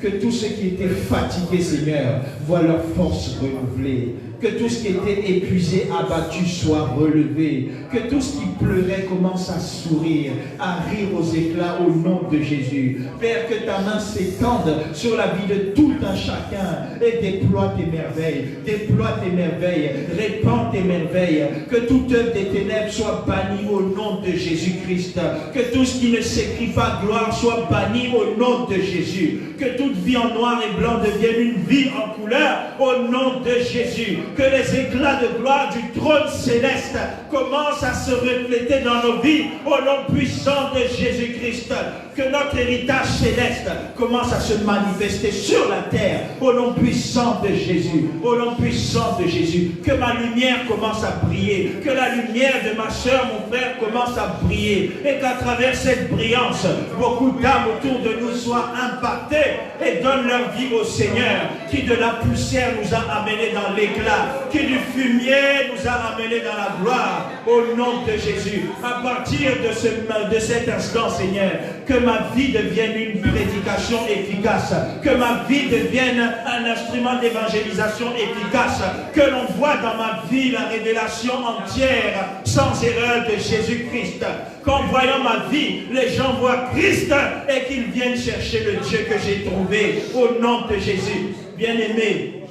Que tous ceux qui étaient fatigués, Seigneur, voient leur force renouvelée. Que tout ce qui était épuisé, abattu, soit relevé. Que tout ce qui pleurait commence à sourire, à rire aux éclats au nom de Jésus. Père, que ta main s'étende sur la vie de tout un chacun et déploie tes merveilles. Déploie tes merveilles, répands tes merveilles. Que toute œuvre des ténèbres soit bannie au nom de Jésus-Christ. Que tout ce qui ne s'écrit pas gloire soit banni au nom de Jésus. Que toute vie en noir et blanc devienne une vie en couleur au nom de Jésus. Que les éclats de gloire du trône céleste commencent à se refléter dans nos vies au nom puissant de Jésus-Christ. Que notre héritage céleste commence à se manifester sur la terre au nom puissant de Jésus. Au nom puissant de Jésus. Que ma lumière commence à briller. Que la lumière de ma soeur, mon frère, commence à briller. Et qu'à travers cette brillance, beaucoup d'âmes autour de nous soient impactées et donnent leur vie au Seigneur, qui de la poussière nous a amenés dans l'éclat, qui du fumier nous a amenés dans la gloire, au nom de Jésus. À partir de cet instant, Seigneur, que ma vie devienne une prédication efficace, que ma vie devienne un instrument d'évangélisation efficace, que l'on voit dans ma vie la révélation entière, sans erreur de Jésus-Christ. Qu'en voyant ma vie, les gens voient Christ et qu'ils viennent chercher le Dieu que j'ai trouvé au nom de Jésus. Bien-aimé,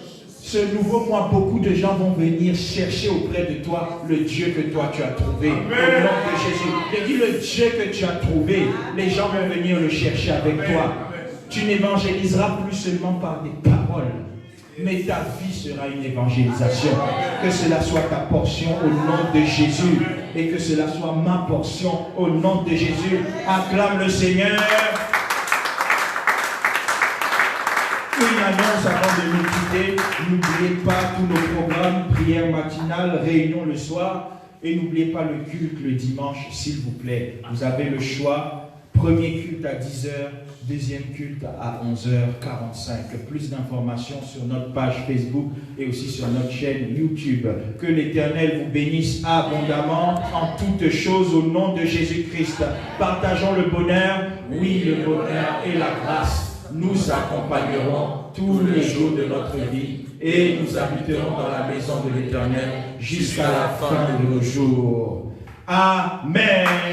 ce nouveau mois, beaucoup de gens vont venir chercher auprès de toi le Dieu que toi tu as trouvé. Amen. Au nom de Jésus. Je dis le Dieu que tu as trouvé, les gens vont venir le chercher avec toi. Tu n'évangéliseras plus seulement par des paroles, mais ta vie sera une évangélisation. Que cela soit ta portion au nom de Jésus et que cela soit ma portion au nom de Jésus. Acclame le Seigneur. Une annonce avant de nous quitter. N'oubliez pas tous nos programmes, prière matinale, réunion le soir. Et n'oubliez pas le culte le dimanche, s'il vous plaît. Vous avez le choix. Premier culte à 10h, deuxième culte à 11h45. Plus d'informations sur notre page Facebook et aussi sur notre chaîne YouTube. Que l'Éternel vous bénisse abondamment en toutes choses au nom de Jésus-Christ. Partageons le bonheur. Oui, le bonheur et la grâce nous accompagneront tous les jours de notre vie. et nous habiterons dans la maison de l'Éternel jusqu'à la fin de nos jours. Amen.